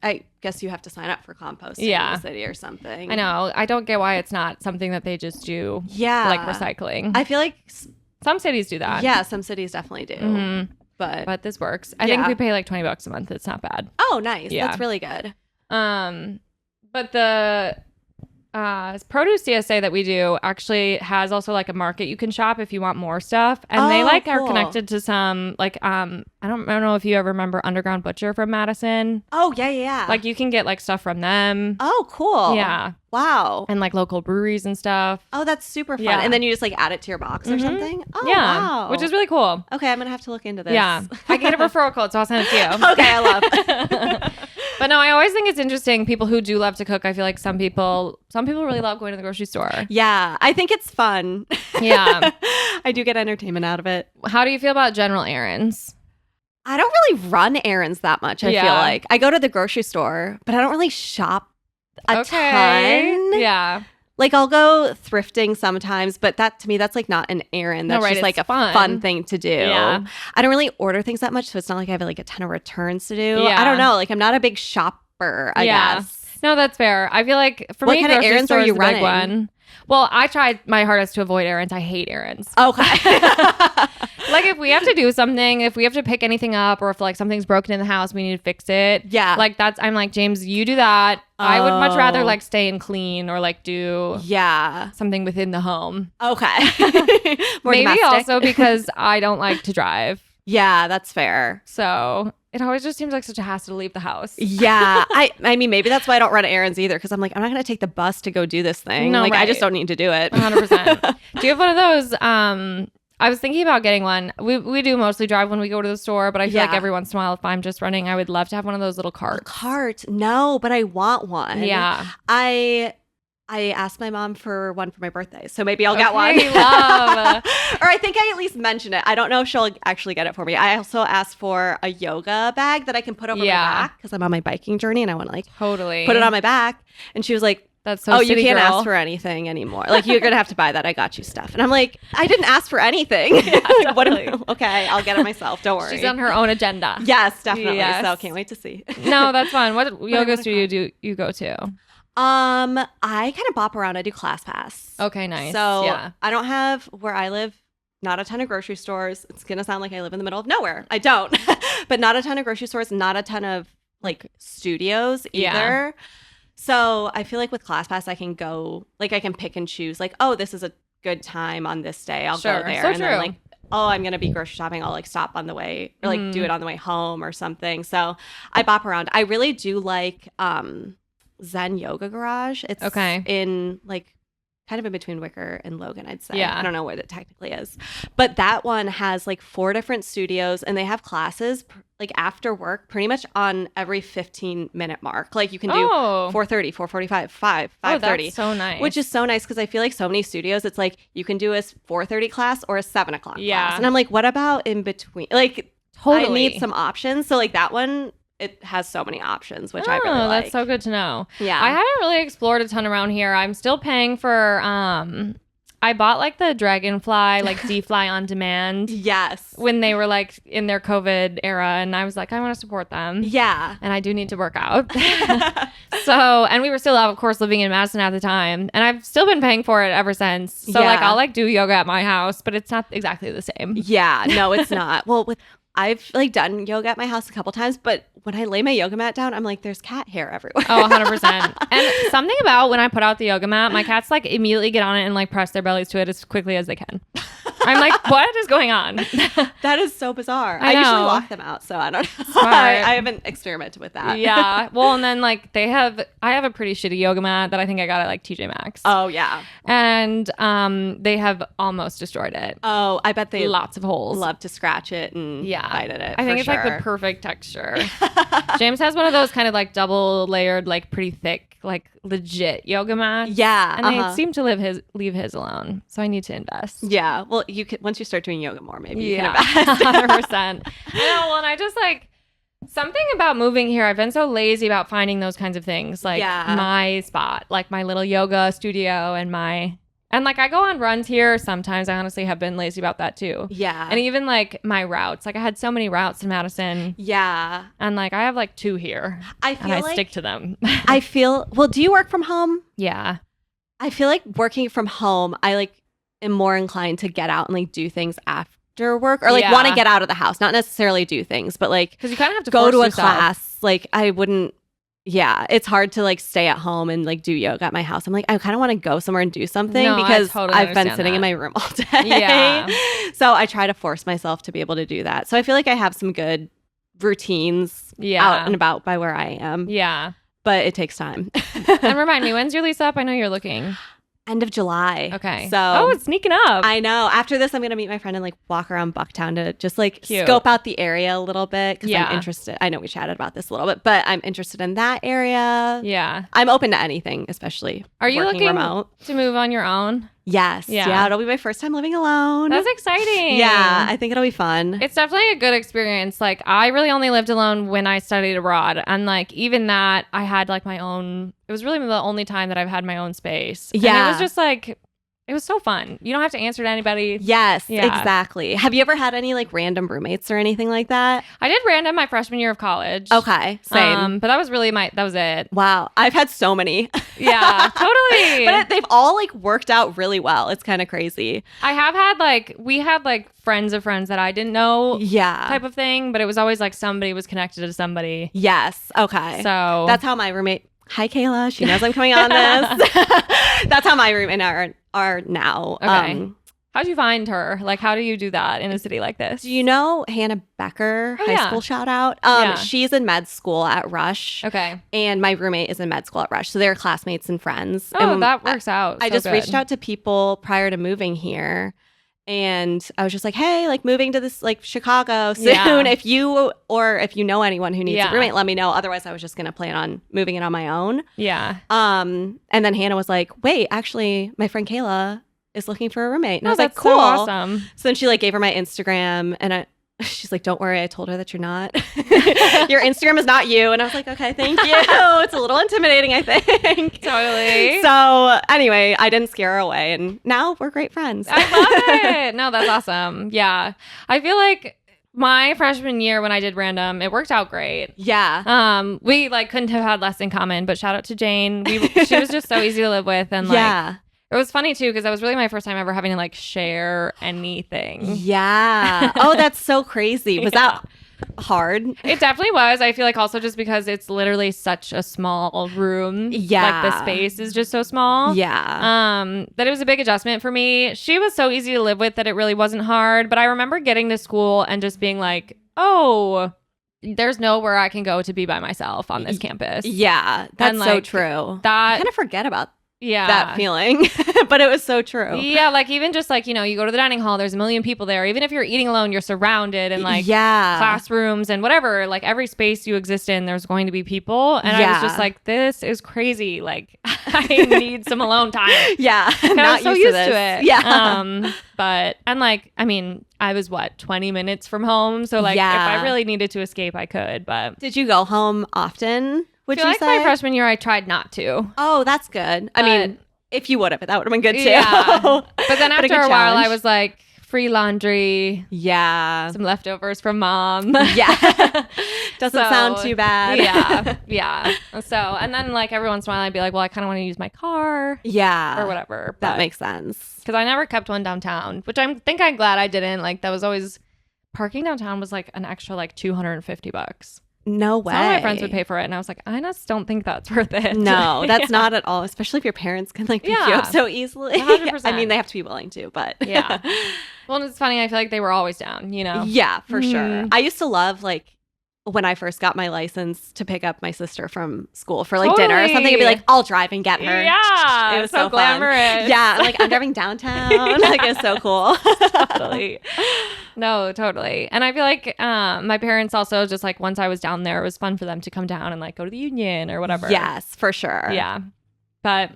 Speaker 1: I guess you have to sign up for composting in the city or something.
Speaker 2: I know. I don't get why it's not something that they just do.
Speaker 1: Yeah,
Speaker 2: like recycling.
Speaker 1: I feel like
Speaker 2: some cities do that.
Speaker 1: Yeah, some cities definitely do.
Speaker 2: Mm-hmm. But this works. I think we pay like $20 a month. It's not bad.
Speaker 1: Oh, nice. Yeah. That's really good.
Speaker 2: But the produce CSA that we do actually has also like a market you can shop if you want more stuff, and they like are connected to some like I don't know if you ever remember Underground Butcher from Madison.
Speaker 1: Oh yeah.
Speaker 2: Like you can get like stuff from them.
Speaker 1: Oh, cool.
Speaker 2: Yeah.
Speaker 1: Wow.
Speaker 2: And like local breweries and stuff.
Speaker 1: Oh, that's super fun.
Speaker 2: Yeah.
Speaker 1: And then you just like add it to your box or something. Oh,
Speaker 2: yeah.
Speaker 1: Wow.
Speaker 2: Which is really cool.
Speaker 1: Okay, I'm gonna have to look into this.
Speaker 2: Yeah. I get a referral code, so I'll send it to you.
Speaker 1: Okay, I love.
Speaker 2: But no, I always think it's interesting. People who do love to cook, I feel like some people really love going to the grocery store.
Speaker 1: Yeah, I think it's fun.
Speaker 2: Yeah.
Speaker 1: I do get entertainment out of it.
Speaker 2: How do you feel about general errands?
Speaker 1: I don't really run errands that much, I feel like. I go to the grocery store, but I don't really shop a ton.
Speaker 2: Yeah.
Speaker 1: Like I'll go thrifting sometimes, but that to me, that's like not an errand. That's just like a fun thing to do.
Speaker 2: Yeah.
Speaker 1: I don't really order things that much, so it's not like I have like a ton of returns to do.
Speaker 2: Yeah.
Speaker 1: I don't know. Like I'm not a big shopper, I guess.
Speaker 2: No, that's fair. I feel like for me,
Speaker 1: what kind of errands are you running?
Speaker 2: Big one. Well, I tried my hardest to avoid errands. I hate errands.
Speaker 1: Okay.
Speaker 2: Like if we have to do something, if we have to pick anything up, or if like something's broken in the house, we need to fix it.
Speaker 1: Yeah.
Speaker 2: Like I'm like, James, you do that. I would much rather like stay and clean or like do something within the home.
Speaker 1: Okay. More
Speaker 2: Maybe
Speaker 1: domestic.
Speaker 2: also because I don't like to drive.
Speaker 1: Yeah, that's fair.
Speaker 2: So it always just seems like such a hassle to leave the house.
Speaker 1: Yeah. I mean, maybe that's why I don't run errands either, because I'm like, I'm not going to take the bus to go do this thing.
Speaker 2: No,
Speaker 1: like,
Speaker 2: right.
Speaker 1: I just don't need to do it.
Speaker 2: 100%. Do you have one of those? I was thinking about getting one. We do mostly drive when we go to the store, but I feel like every once in a while, if I'm just running, I would love to have one of those little carts.
Speaker 1: A cart? No, but I want one.
Speaker 2: Yeah.
Speaker 1: I I asked my mom for one for my birthday, so maybe I'll get one.
Speaker 2: Love.
Speaker 1: Or I think I at least mentioned it. I don't know if she'll actually get it for me. I also asked for a yoga bag that I can put over my back because I'm on my biking journey and I want to like
Speaker 2: Totally
Speaker 1: put it on my back. And she was like,
Speaker 2: that's so
Speaker 1: oh, you
Speaker 2: city
Speaker 1: can't
Speaker 2: girl.
Speaker 1: ask for anything anymore. Like, you're going to have to buy that. I got you stuff. And I'm like, I didn't ask for anything.
Speaker 2: Yeah,
Speaker 1: What
Speaker 2: totally.
Speaker 1: Okay, I'll get it myself. Don't worry.
Speaker 2: She's on her own agenda.
Speaker 1: Yes, definitely.
Speaker 2: Yes.
Speaker 1: So can't wait to see.
Speaker 2: No, that's fun. What yoga studio do you go to?
Speaker 1: I kind of bop around. I do ClassPass.
Speaker 2: Okay, nice.
Speaker 1: So
Speaker 2: yeah.
Speaker 1: I don't have, where I live, not a ton of grocery stores. It's going to sound like I live in the middle of nowhere. I don't. But not a ton of grocery stores, not a ton of like studios either.
Speaker 2: Yeah.
Speaker 1: So I feel like with ClassPass, I can go, like I can pick and choose, like, oh, this is a good time on this day. I'll go there.
Speaker 2: So
Speaker 1: and
Speaker 2: true.
Speaker 1: then like, oh, I'm going to be grocery shopping. I'll like stop on the way or like do it on the way home or something. So I bop around. I really do like Zen Yoga Garage. It's in like kind of in between Wicker and Logan, I'd say.
Speaker 2: Yeah.
Speaker 1: I don't know where that technically is. But that one has like 4 different studios and they have classes like after work pretty much on every 15-minute mark. Like you can do 4:30, 4:45, 5, 5:30.
Speaker 2: That's so nice.
Speaker 1: Which is so nice because I feel like so many studios, it's like you can do a 4:30 class or a 7 o'clock class. And I'm like, what about in between? Like, I need some options. So like that one, it has so many options, which I really like.
Speaker 2: That's so good to know.
Speaker 1: Yeah.
Speaker 2: I haven't really explored a ton around here. I'm still paying for, I bought like the Dragonfly, like D-Fly on demand.
Speaker 1: Yes.
Speaker 2: When they were like in their COVID era. And I was like, I want to support them.
Speaker 1: Yeah.
Speaker 2: And I do need to work out. So, and we were still, of course, living in Madison at the time. And I've still been paying for it ever since. So like, I'll like do yoga at my house, but it's not exactly the same.
Speaker 1: Yeah. No, it's not. Well, I've like done yoga at my house a couple times, but when I lay my yoga mat down, I'm like, there's cat hair everywhere.
Speaker 2: Oh, 100%. And something about when I put out the yoga mat, my cats like immediately get on it and like press their bellies to it as quickly as they can. I'm like, what is going on?
Speaker 1: That is so bizarre.
Speaker 2: I
Speaker 1: usually
Speaker 2: know.
Speaker 1: lock them out, so I don't know.
Speaker 2: Smart.
Speaker 1: I haven't experimented with that.
Speaker 2: Yeah. Well, and then like I have a pretty shitty yoga mat that I think I got at like TJ Maxx.
Speaker 1: Oh, yeah.
Speaker 2: And they have almost destroyed it.
Speaker 1: Oh, I bet they
Speaker 2: lots of holes.
Speaker 1: Love to scratch it and bite at it.
Speaker 2: I think it's like the perfect texture. James has one of those kind of like double layered, like pretty thick, like legit yoga mats.
Speaker 1: Yeah.
Speaker 2: And they seem to leave his alone. So I need to invest.
Speaker 1: Yeah. Well, you can, once you start doing yoga more, maybe you can
Speaker 2: 100%.
Speaker 1: invest.
Speaker 2: I know. Well, and I just like something about moving here. I've been so lazy about finding those kinds of things, like my spot, like my little yoga studio and like I go on runs here. Sometimes I honestly have been lazy about that too.
Speaker 1: Yeah.
Speaker 2: And even like my routes, like I had so many routes in Madison.
Speaker 1: Yeah.
Speaker 2: And like I have like 2 here. I stick to them.
Speaker 1: Well, do you work from home?
Speaker 2: Yeah.
Speaker 1: I feel like working from home, I like am more inclined to get out and like do things after work or like want to get out of the house, not necessarily do things, but like
Speaker 2: because you kind of have to
Speaker 1: go
Speaker 2: force
Speaker 1: to a
Speaker 2: yourself.
Speaker 1: class. Like I wouldn't. Yeah, it's hard to like stay at home and like do yoga at my house. I'm like, I kind of want to go somewhere and do something because I've been sitting in my room all day.
Speaker 2: Yeah.
Speaker 1: So I try to force myself to be able to do that. So I feel like I have some good routines out and about by where I am.
Speaker 2: Yeah.
Speaker 1: But it takes time.
Speaker 2: And remind me, when's your lease up? I know you're looking.
Speaker 1: End of July.
Speaker 2: Okay.
Speaker 1: So
Speaker 2: it's sneaking up.
Speaker 1: I know. After this, I'm going to meet my friend and like walk around Bucktown to just like
Speaker 2: Cute.
Speaker 1: scope out the area a little bit because
Speaker 2: Yeah.
Speaker 1: I'm interested. I know we chatted about this a little bit, but I'm interested in that area.
Speaker 2: Yeah.
Speaker 1: I'm open to anything, especially
Speaker 2: Are you
Speaker 1: working
Speaker 2: looking
Speaker 1: remote.
Speaker 2: to move on your own?
Speaker 1: Yes. Yeah. It'll be my first time living alone.
Speaker 2: That's exciting.
Speaker 1: Yeah. I think it'll be fun.
Speaker 2: It's definitely a good experience. Like I really only lived alone when I studied abroad. And like even that I had like my own, it was really the only time that I've had my own space.
Speaker 1: Yeah.
Speaker 2: And it was just like, it was so fun. You don't have to answer to anybody.
Speaker 1: Yes, exactly. Have you ever had any like random roommates or anything like that?
Speaker 2: I did random my freshman year of college.
Speaker 1: Okay, same.
Speaker 2: But that was really that was it.
Speaker 1: Wow, I've had so many.
Speaker 2: Yeah, totally.
Speaker 1: But they've all like worked out really well. It's kind of crazy.
Speaker 2: I have had we had friends of friends that I didn't know.
Speaker 1: Yeah.
Speaker 2: Type of thing. But it was always like somebody was connected to somebody.
Speaker 1: Yes. Okay.
Speaker 2: So
Speaker 1: that's how my roommate. Hi, Kayla. She knows I'm coming on this. That's how my roommate are now.
Speaker 2: Okay. How'd you find her? Like, how do you do that in a city like this?
Speaker 1: Do you know Hannah Becker, high school shout out? She's in med school at Rush.
Speaker 2: Okay.
Speaker 1: And my roommate is in med school at Rush. So they're classmates and friends.
Speaker 2: Oh,
Speaker 1: and
Speaker 2: that works out.
Speaker 1: I just reached out to people prior to moving here. And I was just like, hey, like moving to this like Chicago soon.
Speaker 2: Yeah.
Speaker 1: If you know anyone who needs a roommate, let me know. Otherwise, I was just gonna plan on moving it on my own.
Speaker 2: Yeah.
Speaker 1: And then Hannah was like, wait, actually, my friend Kayla is looking for a roommate. And I was like,
Speaker 2: that's
Speaker 1: cool.
Speaker 2: so awesome.
Speaker 1: So then she like gave her my Instagram, and she's like, don't worry, I told her that you're not. Your Instagram is not you. And I was like, okay, thank you. It's a little intimidating, I think.
Speaker 2: Totally.
Speaker 1: So anyway, I didn't scare her away, and now we're great friends.
Speaker 2: I love it. No, that's awesome. Yeah. I feel like my freshman year when I did random, it worked out great.
Speaker 1: Yeah.
Speaker 2: We like couldn't have had less in common, but shout out to Jane. She was just so easy to live with, and like
Speaker 1: Yeah.
Speaker 2: it was funny too because that was really my first time ever having to like share anything.
Speaker 1: Yeah. Oh, that's so crazy. Was that hard?
Speaker 2: It definitely was. I feel like also just because it's literally such a small room.
Speaker 1: Yeah.
Speaker 2: Like the space is just so small.
Speaker 1: Yeah.
Speaker 2: That it was a big adjustment for me. She was so easy to live with that it really wasn't hard. But I remember getting to school and just being like, oh, there's nowhere I can go to be by myself on this campus.
Speaker 1: Yeah. That's
Speaker 2: And,
Speaker 1: so
Speaker 2: like,
Speaker 1: true.
Speaker 2: that-
Speaker 1: I kind of forget about
Speaker 2: Yeah.
Speaker 1: that feeling, but it was so true.
Speaker 2: Yeah, like even just like, you know, you go to the dining hall, there's a million people there. Even if you're eating alone, you're surrounded and like classrooms and whatever, like every space you exist in, there's going to be people. And I was just like, this is crazy. Like I need some alone time.
Speaker 1: Yeah.
Speaker 2: And I was so used to it.
Speaker 1: Yeah.
Speaker 2: But, and like, I mean, I was 20 minutes from home. So like if I really needed to escape, I could, but.
Speaker 1: Did you go home often? Would you say?
Speaker 2: My freshman year, I tried not to.
Speaker 1: Oh, that's good. I mean, if you would have, that would have been good too.
Speaker 2: Yeah. But then after a while,
Speaker 1: challenge.
Speaker 2: I was like, free laundry.
Speaker 1: Yeah.
Speaker 2: Some leftovers from mom.
Speaker 1: Yeah. Doesn't sound too bad.
Speaker 2: Yeah. Yeah. So, and then like every once in a while, I'd be like, well, I kind of want to use my car.
Speaker 1: Yeah.
Speaker 2: Or whatever.
Speaker 1: That makes sense.
Speaker 2: Because I never kept one downtown, which I think I'm glad I didn't. Like that was always, parking downtown was like an extra like $250.
Speaker 1: No way.
Speaker 2: Some of my friends would pay for it. And I was like, I just don't think that's worth it.
Speaker 1: No, that's not at all. Especially if your parents can like pick you up so easily.
Speaker 2: 100%.
Speaker 1: I mean, they have to be willing to, but
Speaker 2: yeah. Well, it's funny. I feel like they were always down, you know?
Speaker 1: Yeah, for sure. I used to love like when I first got my license to pick up my sister from school for like dinner or something. I'd be like, I'll drive and get her.
Speaker 2: Yeah.
Speaker 1: It was so
Speaker 2: glamorous.
Speaker 1: Fun. Yeah. Like I'm driving downtown. Like it's so cool.
Speaker 2: Totally. No, totally. And I feel like my parents also just like once I was down there, it was fun for them to come down and like go to the Union or whatever.
Speaker 1: Yes, for sure.
Speaker 2: Yeah. But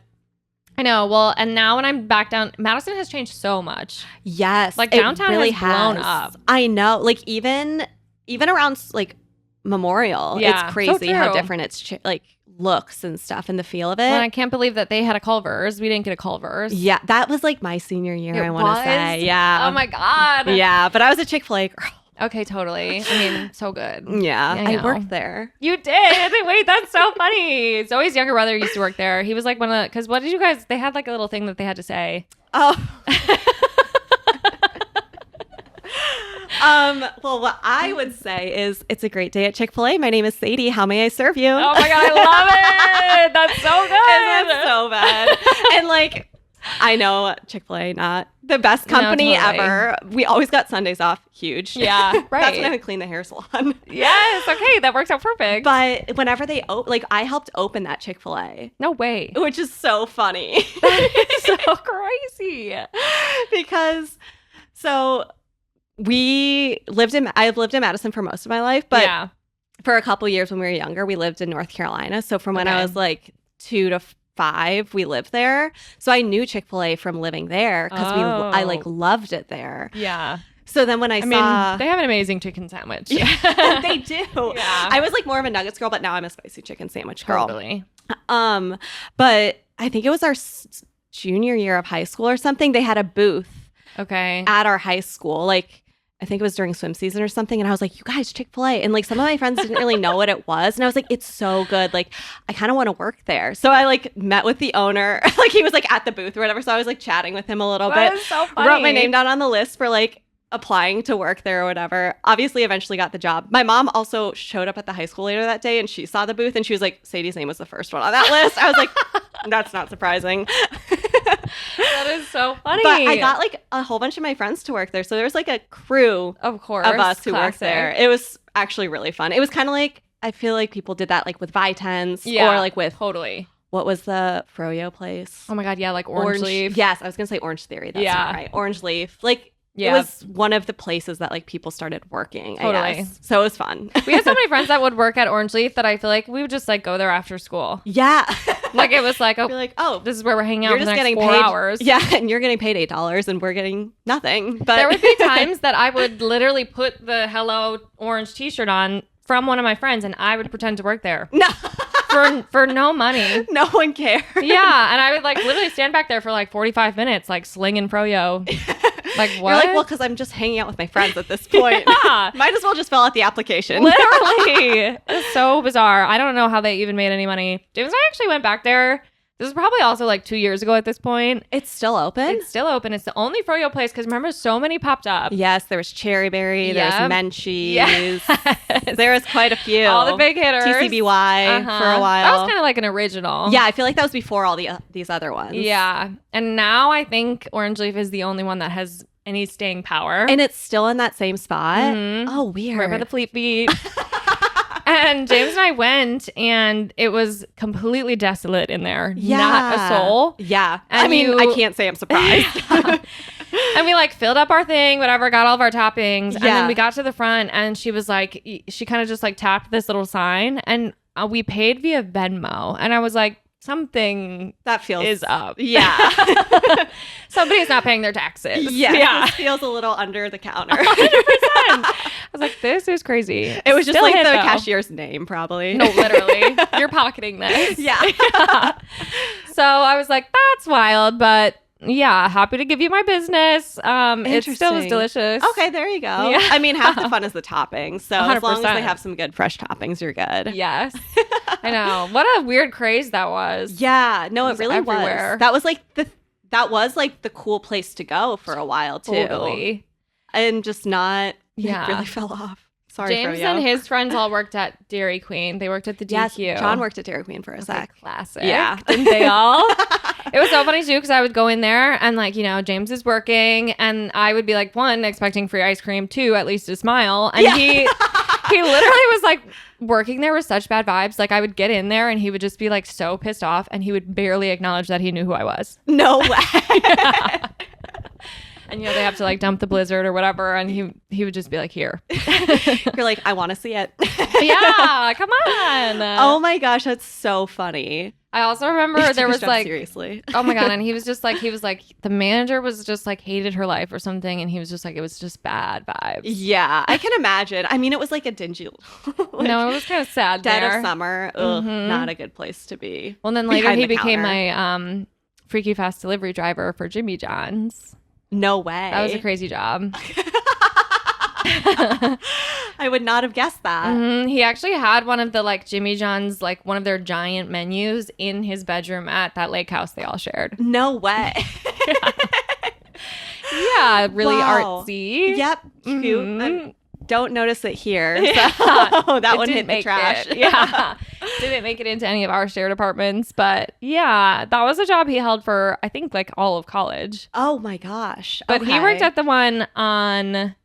Speaker 2: I know. Well, and now when I'm back down, Madison has changed so much.
Speaker 1: Yes.
Speaker 2: Like downtown
Speaker 1: really
Speaker 2: has blown up.
Speaker 1: I know. Like even around like Memorial, it's crazy how different it's like looks and stuff and the feel of it.
Speaker 2: Well, I can't believe that they had a Culver's. We didn't get a Culver's.
Speaker 1: Yeah, that was like my senior year, I want to say. Yeah.
Speaker 2: Oh my God.
Speaker 1: Yeah, but I was a Chick-fil-A girl.
Speaker 2: Okay, totally. I mean, so good.
Speaker 1: Yeah, I worked there.
Speaker 2: You did? Wait, that's so funny. Zoe's younger brother used to work there. He was like one of the, because what did you guys, they had like a little thing that they had to say.
Speaker 1: Oh. Well, what I would say is it's a great day at Chick-fil-A. My name is Sadie. How may I serve you?
Speaker 2: Oh my God, I love it. That's so good.
Speaker 1: It's so bad. And like, I know Chick-fil-A, not the best company ever. We always got Sundays off. Huge.
Speaker 2: Yeah, right.
Speaker 1: That's when I would clean the hair salon.
Speaker 2: Yes. Okay. That works out perfect.
Speaker 1: But whenever they I helped open that Chick-fil-A.
Speaker 2: No way.
Speaker 1: Which is so funny.
Speaker 2: That is so crazy.
Speaker 1: Because I've lived in Madison for most of my life, but for a couple years when we were younger, we lived in North Carolina. So from when I was like 2 to 5, we lived there. So I knew Chick-fil-A from living there because I like loved it there.
Speaker 2: Yeah.
Speaker 1: So then when I saw,
Speaker 2: mean, they have an amazing chicken sandwich.
Speaker 1: Yeah, they do.
Speaker 2: Yeah.
Speaker 1: I was like more of a nuggets girl, but now I'm a spicy chicken sandwich girl.
Speaker 2: Totally.
Speaker 1: But I think it was our junior year of high school or something. They had a booth.
Speaker 2: Okay.
Speaker 1: At our high school, like I think it was during swim season or something, and I was like, "You guys, Chick-fil-A," and like some of my friends didn't really know what it was, and I was like, "It's so good, like I kind of want to work there." So I like met with the owner, like he was like at the booth or whatever. So I was like chatting with him a little bit.
Speaker 2: Is so funny.
Speaker 1: Wrote my name down on the list for like applying to work there or whatever. Obviously, eventually got the job. My mom also showed up at the high school later that day, and she saw the booth, and she was like, "Sadie's name was the first one on that list." I was like, "That's not surprising."
Speaker 2: That is so funny.
Speaker 1: But I got like a whole bunch of my friends to work there. So there was like a crew
Speaker 2: of
Speaker 1: us who worked there. It was actually really fun. It was kind of like, I feel like people did that like with Vitens or like with
Speaker 2: totally.
Speaker 1: What was the Froyo place?
Speaker 2: Oh my God, yeah, like Orange Leaf.
Speaker 1: Yes, I was gonna say Orange Theory. That's not right. Orange Leaf. Like It was one of the places that like people started working.
Speaker 2: Totally.
Speaker 1: I guess. So it was fun.
Speaker 2: We had so many friends that would work at Orange Leaf that I feel like we would just like go there after school.
Speaker 1: Yeah.
Speaker 2: Like it was like,
Speaker 1: Be like, oh,
Speaker 2: this is where we're hanging out
Speaker 1: you're
Speaker 2: for
Speaker 1: just
Speaker 2: the next
Speaker 1: getting
Speaker 2: 4
Speaker 1: paid
Speaker 2: hours.
Speaker 1: Yeah, and you're getting paid $8 and we're getting nothing. But
Speaker 2: there would be times that I would literally put the Hello Orange t-shirt on from one of my friends and I would pretend to work there.
Speaker 1: No.
Speaker 2: For no money.
Speaker 1: No one cares.
Speaker 2: Yeah, and I would like literally stand back there for like 45 minutes like slinging froyo. Like what?
Speaker 1: You're like, well, because I'm just hanging out with my friends at this point.
Speaker 2: Yeah.
Speaker 1: Might as well just fill out the application.
Speaker 2: Literally. It's so bizarre. I don't know how they even made any money. James and I actually went back there. This was probably also like 2 years ago at this point.
Speaker 1: It's still open?
Speaker 2: It's still open. It's the only froyo place because remember, so many popped up.
Speaker 1: Yes, there was Cherry Berry, there was Menchie's.
Speaker 2: Yes.
Speaker 1: There was quite a few.
Speaker 2: All the big hitters.
Speaker 1: TCBY for a while.
Speaker 2: That was kind of like an original.
Speaker 1: Yeah, I feel like that was before all these other ones.
Speaker 2: Yeah. And now I think Orange Leaf is the only one that has any staying power.
Speaker 1: And it's still in that same spot?
Speaker 2: Mhm.
Speaker 1: Oh, weird.
Speaker 2: Right by the Fleet Beat. And James and I went, and it was completely desolate in there.
Speaker 1: Yeah.
Speaker 2: Not a soul.
Speaker 1: Yeah.
Speaker 2: And
Speaker 1: I mean, I can't say I'm surprised.
Speaker 2: And we like filled up our thing, whatever, got all of our toppings. And
Speaker 1: Yeah.
Speaker 2: then we got to the front, and she was like, she kind of just like tapped this little sign, and we paid via Venmo. And I was like, something
Speaker 1: That feels
Speaker 2: is up.
Speaker 1: Yeah.
Speaker 2: Somebody's not paying their taxes.
Speaker 1: Yeah. This feels a little under the counter.
Speaker 2: 100%. I was like, this is crazy.
Speaker 1: It was just
Speaker 2: Still
Speaker 1: like
Speaker 2: hit,
Speaker 1: the
Speaker 2: though.
Speaker 1: cashier's name, probably.
Speaker 2: No, literally. You're pocketing this.
Speaker 1: Yeah.
Speaker 2: So I was like, that's wild, but yeah, happy to give you my business. It still was
Speaker 1: Interesting.
Speaker 2: delicious.
Speaker 1: Okay, there you go.
Speaker 2: Yeah.
Speaker 1: I mean, half the fun is the toppings. So as long as
Speaker 2: 100%.
Speaker 1: they have some good fresh toppings, you're good.
Speaker 2: Yes. I know. What a weird craze that was.
Speaker 1: Yeah. No,
Speaker 2: It
Speaker 1: it
Speaker 2: was
Speaker 1: really
Speaker 2: everywhere.
Speaker 1: was. That was like the cool place to go for a while too.
Speaker 2: Totally.
Speaker 1: And just not
Speaker 2: Yeah.
Speaker 1: really fell off. Sorry,
Speaker 2: James
Speaker 1: Froyo.
Speaker 2: and his friends all worked at Dairy Queen. They worked at the DQ.
Speaker 1: Yes, John worked at Dairy Queen for a sec.
Speaker 2: Classic.
Speaker 1: Yeah.
Speaker 2: Didn't they all? It was so funny too because I would go in there and like, you know, James is working and I would be like, one, expecting free ice cream, two, at least a smile. And he literally was like working there with such bad vibes. Like I would get in there and he would just be like so pissed off and he would barely acknowledge that he knew who I was.
Speaker 1: No way.
Speaker 2: And you know, they have to like dump the blizzard or whatever. And he would just be like, here.
Speaker 1: You're like, I want to see it.
Speaker 2: Yeah, come on.
Speaker 1: Oh my gosh, that's so funny.
Speaker 2: I also remember there was like,
Speaker 1: seriously.
Speaker 2: oh my God. And he was like, the manager was just like hated her life or something. And he was just like, it was just bad vibes.
Speaker 1: Yeah, I can imagine. I mean, it was like a dingy,
Speaker 2: No, it was kind of sad
Speaker 1: dead
Speaker 2: there.
Speaker 1: of summer. Ugh,
Speaker 2: Mhm.
Speaker 1: not a good place to be.
Speaker 2: Well, then later
Speaker 1: Behind
Speaker 2: he
Speaker 1: the
Speaker 2: became
Speaker 1: counter.
Speaker 2: my freaky fast delivery driver for Jimmy John's.
Speaker 1: No way.
Speaker 2: That was a crazy job.
Speaker 1: I would not have guessed that.
Speaker 2: Mhm. He actually had one of the like Jimmy John's, like one of their giant menus in his bedroom at that lake house they all shared.
Speaker 1: No way.
Speaker 2: Yeah, really
Speaker 1: Wow.
Speaker 2: artsy.
Speaker 1: Yep, cute.
Speaker 2: Mhm.
Speaker 1: Don't notice it here.
Speaker 2: Yeah.
Speaker 1: So that
Speaker 2: It
Speaker 1: one
Speaker 2: didn't
Speaker 1: hit the
Speaker 2: make
Speaker 1: trash.
Speaker 2: it. Yeah. Didn't make it into any of our shared apartments. But yeah, that was a job he held for, I think, like all of college.
Speaker 1: Oh my gosh.
Speaker 2: But he
Speaker 1: Okay.
Speaker 2: worked at the one on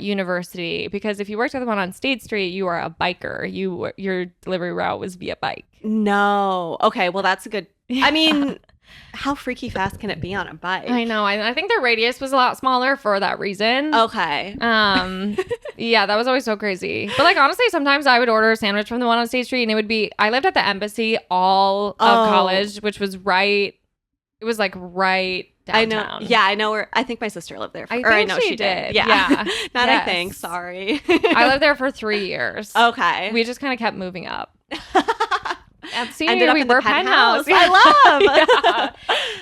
Speaker 2: University, because if you worked at the one on State Street, you are a biker. Your delivery route was via bike.
Speaker 1: No. Okay, well, that's a good. I mean, how freaky fast can it be on a bike?
Speaker 2: I know. I think their radius was a lot smaller for that reason.
Speaker 1: Okay.
Speaker 2: Yeah, that was always so crazy. But like honestly, sometimes I would order a sandwich from the one on State Street, and it would be. I lived at the Embassy all of college, which was right. It was like right downtown.
Speaker 1: I know. Yeah, I know where. I think my sister lived there.
Speaker 2: I
Speaker 1: know
Speaker 2: think
Speaker 1: she
Speaker 2: did.
Speaker 1: Yeah.
Speaker 2: Yeah.
Speaker 1: Not
Speaker 2: Yes.
Speaker 1: I think. Sorry.
Speaker 2: I lived there for 3 years.
Speaker 1: Okay.
Speaker 2: We just kind of kept moving up. At senior
Speaker 1: Ended
Speaker 2: year,
Speaker 1: up
Speaker 2: we
Speaker 1: in the
Speaker 2: were
Speaker 1: penthouse.
Speaker 2: penthouse.
Speaker 1: I love.
Speaker 2: Yeah.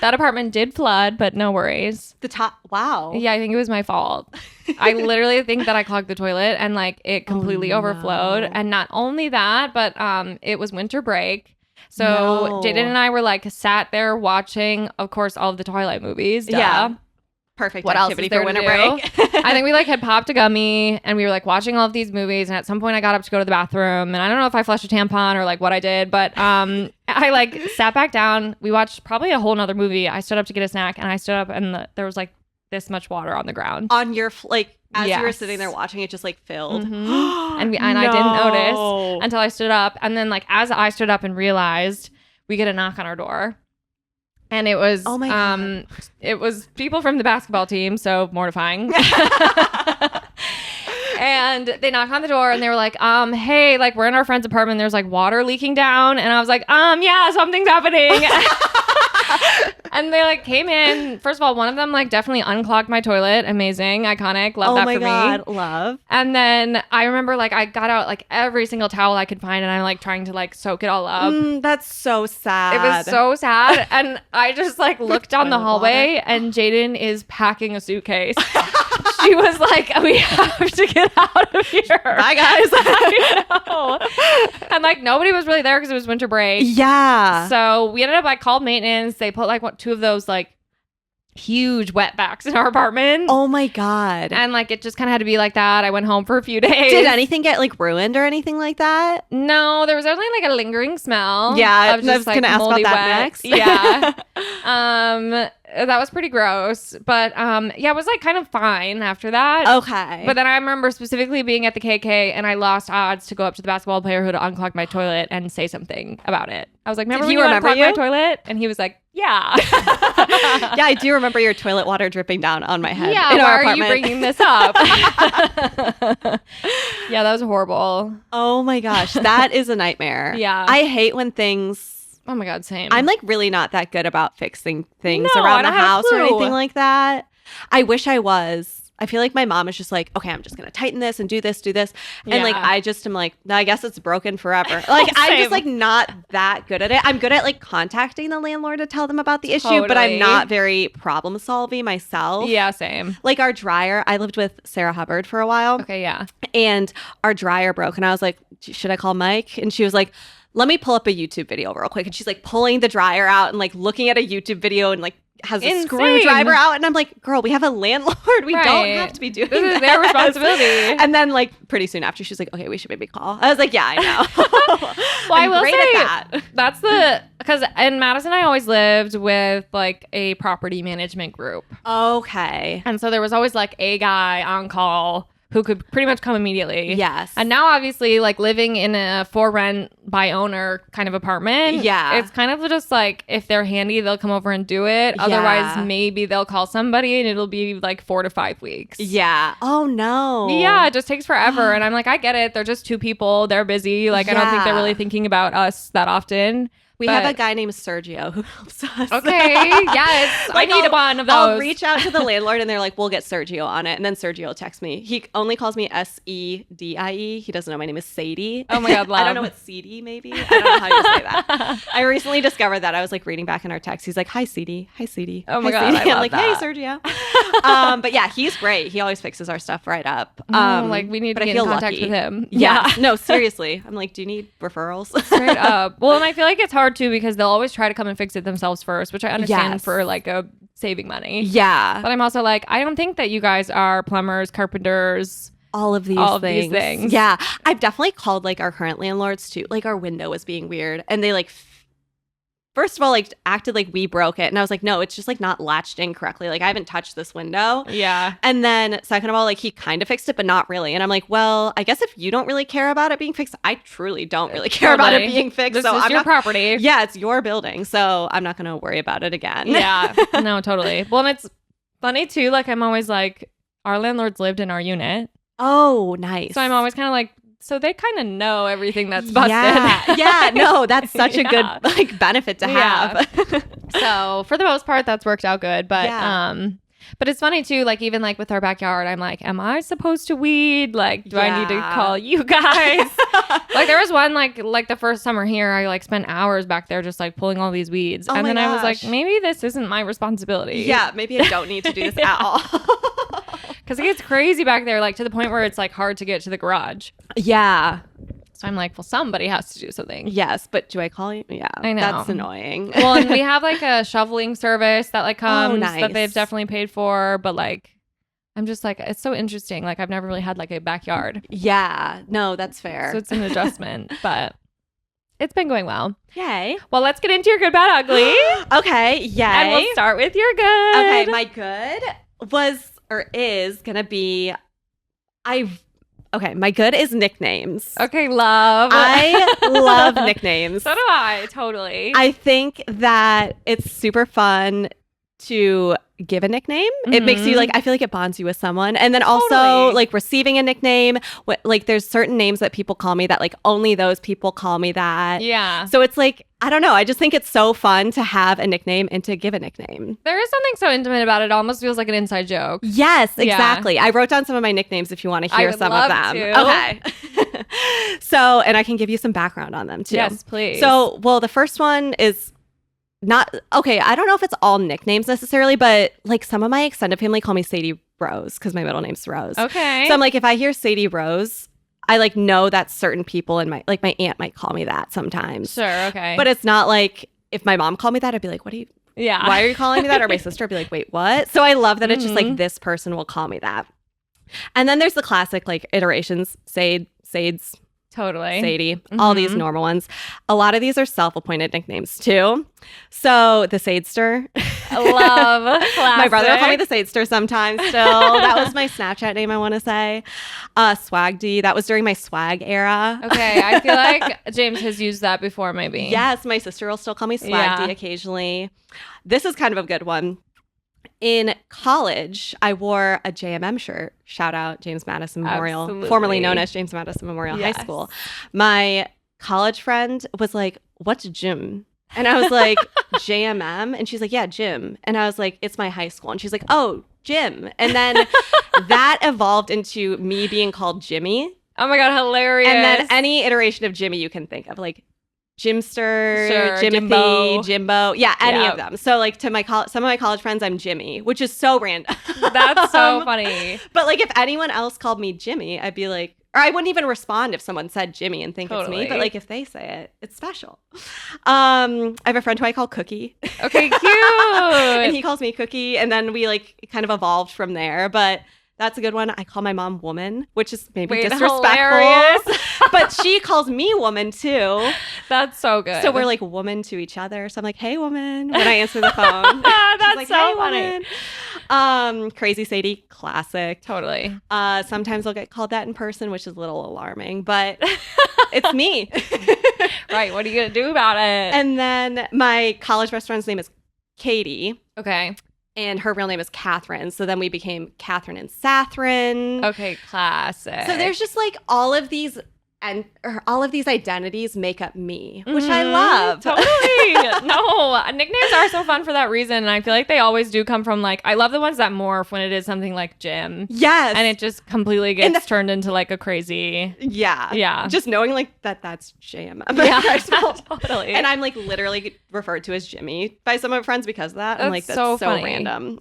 Speaker 2: That apartment did flood, but no worries.
Speaker 1: The top. Wow.
Speaker 2: Yeah, I think it was my fault. I literally think that I clogged the toilet and like it completely overflowed.
Speaker 1: no.
Speaker 2: And not only that, but it was winter break. So
Speaker 1: No.
Speaker 2: Jaden and I were like sat there watching, of course, all of the Twilight movies. Duh.
Speaker 1: Yeah. Perfect
Speaker 2: What else
Speaker 1: activity
Speaker 2: is there
Speaker 1: for
Speaker 2: to
Speaker 1: winter
Speaker 2: do?
Speaker 1: break.
Speaker 2: I think we like had popped a gummy and we were like watching all of these movies, and at some point I got up to go to the bathroom, and I don't know if I flushed a tampon or like what I did, but I like sat back down. We watched probably a whole nother movie. I stood up to get a snack, and I stood up and there was like this much water on the ground.
Speaker 1: On your as you were
Speaker 2: Yes.
Speaker 1: sitting there watching, it just like filled.
Speaker 2: Mhm. And I didn't notice until I stood up, and then like as I stood up and realized, we get a knock on our door. And it was
Speaker 1: Oh my God.
Speaker 2: it was people from the basketball team, so mortifying. And they knock on the door and they were like, hey, like we're in our friend's apartment, there's like water leaking down. And I was like, yeah, something's happening. And they like came in. First of all, one of them like definitely unclogged my toilet. Amazing, iconic, love that for me.
Speaker 1: Oh my God, love.
Speaker 2: And then I remember like I got out like every single towel I could find and I'm like trying to like soak it all up.
Speaker 1: That's so sad.
Speaker 2: It was so sad. And I just like looked down the hallway and Jaden is packing a suitcase. She was like, we have to get out of here.
Speaker 1: Bye, guys.
Speaker 2: I know. And like nobody was really there because it was winter break.
Speaker 1: Yeah.
Speaker 2: So we ended up, I called maintenance. They put like two of those like huge wetbacks in our apartment.
Speaker 1: Oh my God.
Speaker 2: And like it just kind of had to be like that. I went home for a few days.
Speaker 1: Did anything get like ruined or anything like that?
Speaker 2: No, there was only like a lingering smell.
Speaker 1: Yeah,
Speaker 2: of just,
Speaker 1: I was gonna ask about that next.
Speaker 2: Yeah. That was pretty gross. But yeah, it was like kind of fine after that.
Speaker 1: Okay.
Speaker 2: But then I remember specifically being at the KK and I lost odds to go up to the basketball player who had unclogged my toilet and say something about it. I was like, remember when you unclogged my toilet? And he was like, yeah.
Speaker 1: Yeah, I do remember your toilet water dripping down on my head.
Speaker 2: Yeah,
Speaker 1: in
Speaker 2: why
Speaker 1: our
Speaker 2: are you
Speaker 1: apartment.
Speaker 2: bringing this up? Yeah, that was horrible.
Speaker 1: Oh my gosh, that is a nightmare.
Speaker 2: Yeah.
Speaker 1: I hate when things...
Speaker 2: Oh my God, same.
Speaker 1: I'm like really not that good about fixing things
Speaker 2: No,
Speaker 1: around
Speaker 2: I
Speaker 1: the
Speaker 2: don't have a
Speaker 1: house or
Speaker 2: clue.
Speaker 1: anything like that. I wish I was. I feel like my mom is just like, okay, I'm just going to tighten this and do this. And like,
Speaker 2: Yeah.
Speaker 1: I just am like, no, I guess it's broken forever. Like, I'm just like not that good at it. I'm good at like contacting the landlord to tell them about the issue, but I'm
Speaker 2: Totally.
Speaker 1: not very problem solving myself.
Speaker 2: Yeah, same.
Speaker 1: Like our dryer, I lived with Sarah Hubbard for a while.
Speaker 2: Okay, yeah.
Speaker 1: And our dryer broke. And I was like, should I call Mike? And she was like, let me pull up a YouTube video real quick. And she's like pulling the dryer out and like looking at a YouTube video and like has a
Speaker 2: Insane.
Speaker 1: screwdriver out. And I'm like, girl, we have a landlord. We don't
Speaker 2: Right.
Speaker 1: have to be doing
Speaker 2: This is
Speaker 1: that.
Speaker 2: their responsibility.
Speaker 1: And then like pretty soon after, she's like, okay, we should maybe call. I was like, yeah, I know.
Speaker 2: Well, I
Speaker 1: I'm
Speaker 2: will
Speaker 1: great
Speaker 2: say
Speaker 1: at that.
Speaker 2: that's because in Madison, I always lived with like a property management group.
Speaker 1: Okay.
Speaker 2: And so there was always like a guy on call who could pretty much come immediately.
Speaker 1: Yes.
Speaker 2: And now obviously like living in a for rent by owner kind of apartment.
Speaker 1: Yeah.
Speaker 2: It's kind of just like if they're handy, they'll come over and do it. Otherwise,
Speaker 1: Yeah.
Speaker 2: maybe they'll call somebody and it'll be like 4 to 5 weeks.
Speaker 1: Yeah. Oh no.
Speaker 2: Yeah, it just takes forever. And I'm like, I get it. They're just two people. They're busy. Like, I don't think they're
Speaker 1: Yeah.
Speaker 2: really thinking about us that often.
Speaker 1: We
Speaker 2: But-
Speaker 1: have a guy named Sergio who helps us.
Speaker 2: Okay, yes.
Speaker 1: Like,
Speaker 2: I need one of those.
Speaker 1: I'll reach out to the landlord and they're like, we'll get Sergio on it. And then Sergio will text me. He only calls me Sedie. He doesn't know my name is Sadie.
Speaker 2: Oh my God, love.
Speaker 1: I don't know what CD maybe. I don't know how you say that. I recently discovered that. I was like reading back in our text. He's like, hi, Sedie. Hi, Sedie.
Speaker 2: Oh my
Speaker 1: Hi,
Speaker 2: God,
Speaker 1: Sedie.
Speaker 2: I
Speaker 1: I'm
Speaker 2: love
Speaker 1: like,
Speaker 2: that.
Speaker 1: hey, Sergio. But yeah, he's great. He always fixes our stuff right up.
Speaker 2: Like, we need
Speaker 1: but
Speaker 2: to
Speaker 1: I
Speaker 2: get in
Speaker 1: feel
Speaker 2: contact
Speaker 1: lucky.
Speaker 2: with him.
Speaker 1: Yeah. No, seriously. I'm like, do you need referrals?
Speaker 2: Straight up. Well, and I feel like it's hard too because they'll always try to come and fix it themselves first, which I understand
Speaker 1: Yes.
Speaker 2: for like a saving money.
Speaker 1: Yeah.
Speaker 2: But I'm also like, I don't think that you guys are plumbers, carpenters.
Speaker 1: All of these things. Yeah. I've definitely called like our current landlords too. Like our window was being weird. And they like, first of all, like acted like we broke it. And I was like, no, it's just like not latched in correctly. Like I haven't touched this window.
Speaker 2: Yeah.
Speaker 1: And then second of all, like he kind of fixed it, but not really. And I'm like, well, I guess if you don't really care about it being fixed, I truly don't really care about it
Speaker 2: Totally.
Speaker 1: being fixed.
Speaker 2: This
Speaker 1: so
Speaker 2: is
Speaker 1: I'm
Speaker 2: your
Speaker 1: not,
Speaker 2: property.
Speaker 1: yeah, it's your building. So I'm not going to worry about it again.
Speaker 2: Yeah. No, totally. Well, and it's funny too. Like I'm always like, our landlords lived in our unit.
Speaker 1: Oh, nice.
Speaker 2: So I'm always kind of like, so they kind of know everything that's busted.
Speaker 1: Yeah. Yeah. No, that's such a good
Speaker 2: Yeah.
Speaker 1: like benefit to
Speaker 2: Yeah.
Speaker 1: have.
Speaker 2: So for the most part, that's worked out good. But
Speaker 1: Yeah.
Speaker 2: but it's funny too. Like even like with our backyard, I'm like, am I supposed to weed? Like, do I need to
Speaker 1: Yeah.
Speaker 2: call you guys? Like there was one like the first summer here, I like spent hours back there just like pulling all these weeds,
Speaker 1: Oh
Speaker 2: and
Speaker 1: my
Speaker 2: then I was like,
Speaker 1: gosh.
Speaker 2: maybe this isn't my responsibility.
Speaker 1: Yeah, maybe I don't need to do this
Speaker 2: Yeah.
Speaker 1: at all.
Speaker 2: Because it gets crazy back there, like to the point where it's like hard to get to the garage.
Speaker 1: Yeah.
Speaker 2: So I'm like, well, somebody has to do something.
Speaker 1: Yes, but do I call you? Yeah,
Speaker 2: I know.
Speaker 1: that's annoying.
Speaker 2: Well, and we have like a shoveling service that like comes
Speaker 1: nice.
Speaker 2: that they've definitely paid for, but like I'm just like, it's so interesting. Like I've never really had like a backyard.
Speaker 1: Yeah, no, that's fair.
Speaker 2: So it's an adjustment, but it's been going well.
Speaker 1: Yay.
Speaker 2: Well, let's get into your good, bad, ugly.
Speaker 1: Okay, yay.
Speaker 2: And we'll start with your good.
Speaker 1: Okay, my good was or is gonna be okay, my good is nicknames.
Speaker 2: Okay, love.
Speaker 1: I love nicknames.
Speaker 2: So do I, totally.
Speaker 1: I think that it's super fun to give a nickname. It makes you like, I feel like it bonds you with someone. And then also
Speaker 2: Totally.
Speaker 1: like receiving a nickname, like there's certain names that people call me that like only those people call me that.
Speaker 2: Yeah.
Speaker 1: So it's like, I don't know. I just think it's so fun to have a nickname and to give a nickname.
Speaker 2: There is something so intimate about it. It almost feels like an inside joke.
Speaker 1: Yes,
Speaker 2: Yeah.
Speaker 1: exactly. I wrote down some of my nicknames if you want to
Speaker 2: I
Speaker 1: hear
Speaker 2: would
Speaker 1: some
Speaker 2: love
Speaker 1: of them.
Speaker 2: to.
Speaker 1: Okay. So, and I can give you some background on them too.
Speaker 2: Yes, please.
Speaker 1: So, well, the first one is not okay. I don't know if it's all nicknames necessarily, but like some of my extended family call me Sadie Rose because my middle name's Rose.
Speaker 2: Okay.
Speaker 1: So I'm like, if I hear Sadie Rose, I like know that certain people in my like my aunt might call me that sometimes.
Speaker 2: Sure, okay.
Speaker 1: But it's not like if my mom called me that, I'd be like, what do you?
Speaker 2: yeah.
Speaker 1: Why are you calling me that? Or my sister would be like, wait, what? So I love that it's just like this person will call me that. And then there's the classic like iterations, Sades,
Speaker 2: Totally.
Speaker 1: Sadie, all these normal ones. A lot of these are self-appointed nicknames too. So the Sadester.
Speaker 2: Love.
Speaker 1: My brother will call me
Speaker 2: classic.
Speaker 1: the Sadester sometimes still. That was my Snapchat name, I want to say. Swag D. That was during my swag era.
Speaker 2: Okay, I feel like James has used that before, maybe.
Speaker 1: Yes, my sister will still call me Swag
Speaker 2: Yeah.
Speaker 1: D occasionally. This is kind of a good one. In college, I wore a JMM shirt. Shout out James Madison Memorial,
Speaker 2: Absolutely.
Speaker 1: formerly known as James Madison Memorial
Speaker 2: Yes.
Speaker 1: High School. My college friend was like, "What's gym?" And I was like, JMM? And she's like, yeah, gym. And I was like, it's my high school. And she's like, oh, gym. And then that evolved into me being called Jimmy.
Speaker 2: Oh my God, hilarious.
Speaker 1: And then any iteration of Jimmy you can think of, like Jimster,
Speaker 2: Sure,
Speaker 1: Jimothy, Jimbo. Yeah, any
Speaker 2: Yeah.
Speaker 1: of them. So like to my some of my college friends, I'm Jimmy, which is so random.
Speaker 2: That's so funny.
Speaker 1: But like if anyone else called me Jimmy, I'd be like, or I wouldn't even respond if someone said Jimmy and think it's
Speaker 2: Totally.
Speaker 1: me. But like if they say it, it's special. I have a friend who I call Cookie.
Speaker 2: Okay, cute.
Speaker 1: And he calls me Cookie. And then we like kind of evolved from there. But that's a good one. I call my mom Woman, which is maybe disrespectful.
Speaker 2: Hilarious.
Speaker 1: But she calls me Woman too.
Speaker 2: That's so good.
Speaker 1: So we're like woman to each other. So I'm like, hey, woman, when I answer the phone.
Speaker 2: That's
Speaker 1: She's like,
Speaker 2: so
Speaker 1: hey,
Speaker 2: funny.
Speaker 1: woman. Crazy Sadie, classic.
Speaker 2: Totally.
Speaker 1: Sometimes I'll get called that in person, which is a little alarming, but it's me.
Speaker 2: Right. What are you going to do about it?
Speaker 1: And then my college best friend's name is Katie,
Speaker 2: Okay.
Speaker 1: and her real name is Catherine. So then we became Catherine and Sathryn.
Speaker 2: Okay. Classic.
Speaker 1: So there's just like all of these identities make up me, which I love.
Speaker 2: Totally. No, nicknames are so fun for that reason. And I feel like they always do come from like, I love the ones that morph when it is something like Jim.
Speaker 1: Yes.
Speaker 2: And it just completely gets turned into like a crazy.
Speaker 1: Yeah.
Speaker 2: Yeah.
Speaker 1: Just knowing like that's Jim.
Speaker 2: Yeah,
Speaker 1: Totally. And I'm like literally referred to as Jimmy by some of my friends because of that. I'm like,
Speaker 2: That's
Speaker 1: that's
Speaker 2: so
Speaker 1: so
Speaker 2: funny.
Speaker 1: random.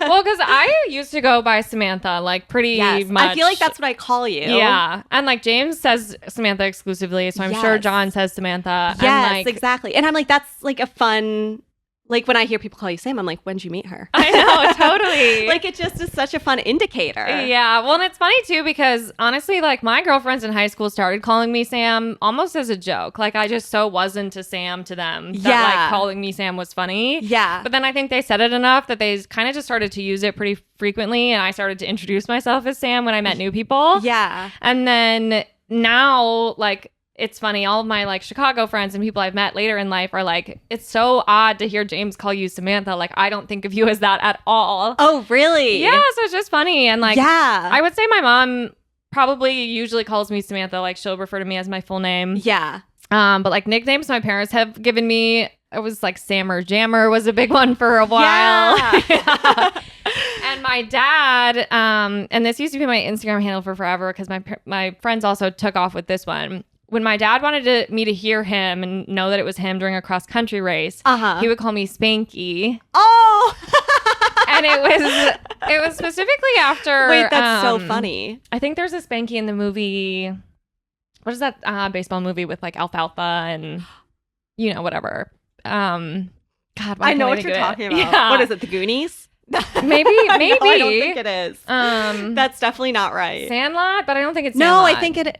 Speaker 2: Well, because I used to go by Samantha, like pretty
Speaker 1: Yes.
Speaker 2: much.
Speaker 1: I feel like that's what I call you.
Speaker 2: Yeah. And like James says Samantha exclusively. So I'm sure
Speaker 1: Yes.
Speaker 2: John says Samantha.
Speaker 1: Yes,
Speaker 2: and like,
Speaker 1: exactly. And I'm like, that's like a fun, like when I hear people call you Sam, I'm like, when'd you meet her?
Speaker 2: I know, totally.
Speaker 1: Like it just is such a fun indicator.
Speaker 2: Yeah. Well, and it's funny too, because honestly, like my girlfriends in high school started calling me Sam almost as a joke. Like I just so wasn't a Sam to them that
Speaker 1: Yeah.
Speaker 2: like calling me Sam was funny.
Speaker 1: Yeah.
Speaker 2: But then I think they said it enough that they kind of just started to use it pretty frequently. And I started to introduce myself as Sam when I met new people.
Speaker 1: Yeah.
Speaker 2: And then now, like, it's funny, all of my like Chicago friends and people I've met later in life are like, it's so odd to hear James call you Samantha. Like, I don't think of you as that at all.
Speaker 1: Oh, really?
Speaker 2: Yeah, so it's just funny. And like,
Speaker 1: yeah.
Speaker 2: I would say my mom probably usually calls me Samantha. Like, she'll refer to me as my full name.
Speaker 1: Yeah.
Speaker 2: But like nicknames my parents have given me, it was like Sammer Jammer was a big one for a while.
Speaker 1: Yeah.
Speaker 2: And my dad, and this used to be my Instagram handle for forever because my friends also took off with this one. When my dad wanted me to hear him and know that it was him during a cross country race,
Speaker 1: Uh-huh.
Speaker 2: he would call me Spanky.
Speaker 1: Oh.
Speaker 2: And it was specifically after.
Speaker 1: Wait, that's so funny.
Speaker 2: I think there's a Spanky in the movie. What is that baseball movie with like Alfalfa and whatever. God, why
Speaker 1: I know
Speaker 2: can't
Speaker 1: what
Speaker 2: think
Speaker 1: you're
Speaker 2: of it?
Speaker 1: talking about.
Speaker 2: Yeah.
Speaker 1: What is it? The Goonies?
Speaker 2: Maybe.
Speaker 1: No, I don't think it is.
Speaker 2: That's
Speaker 1: That's definitely not right.
Speaker 2: Sandlot, but I don't think it's
Speaker 1: No,
Speaker 2: Sandlot.
Speaker 1: I think it.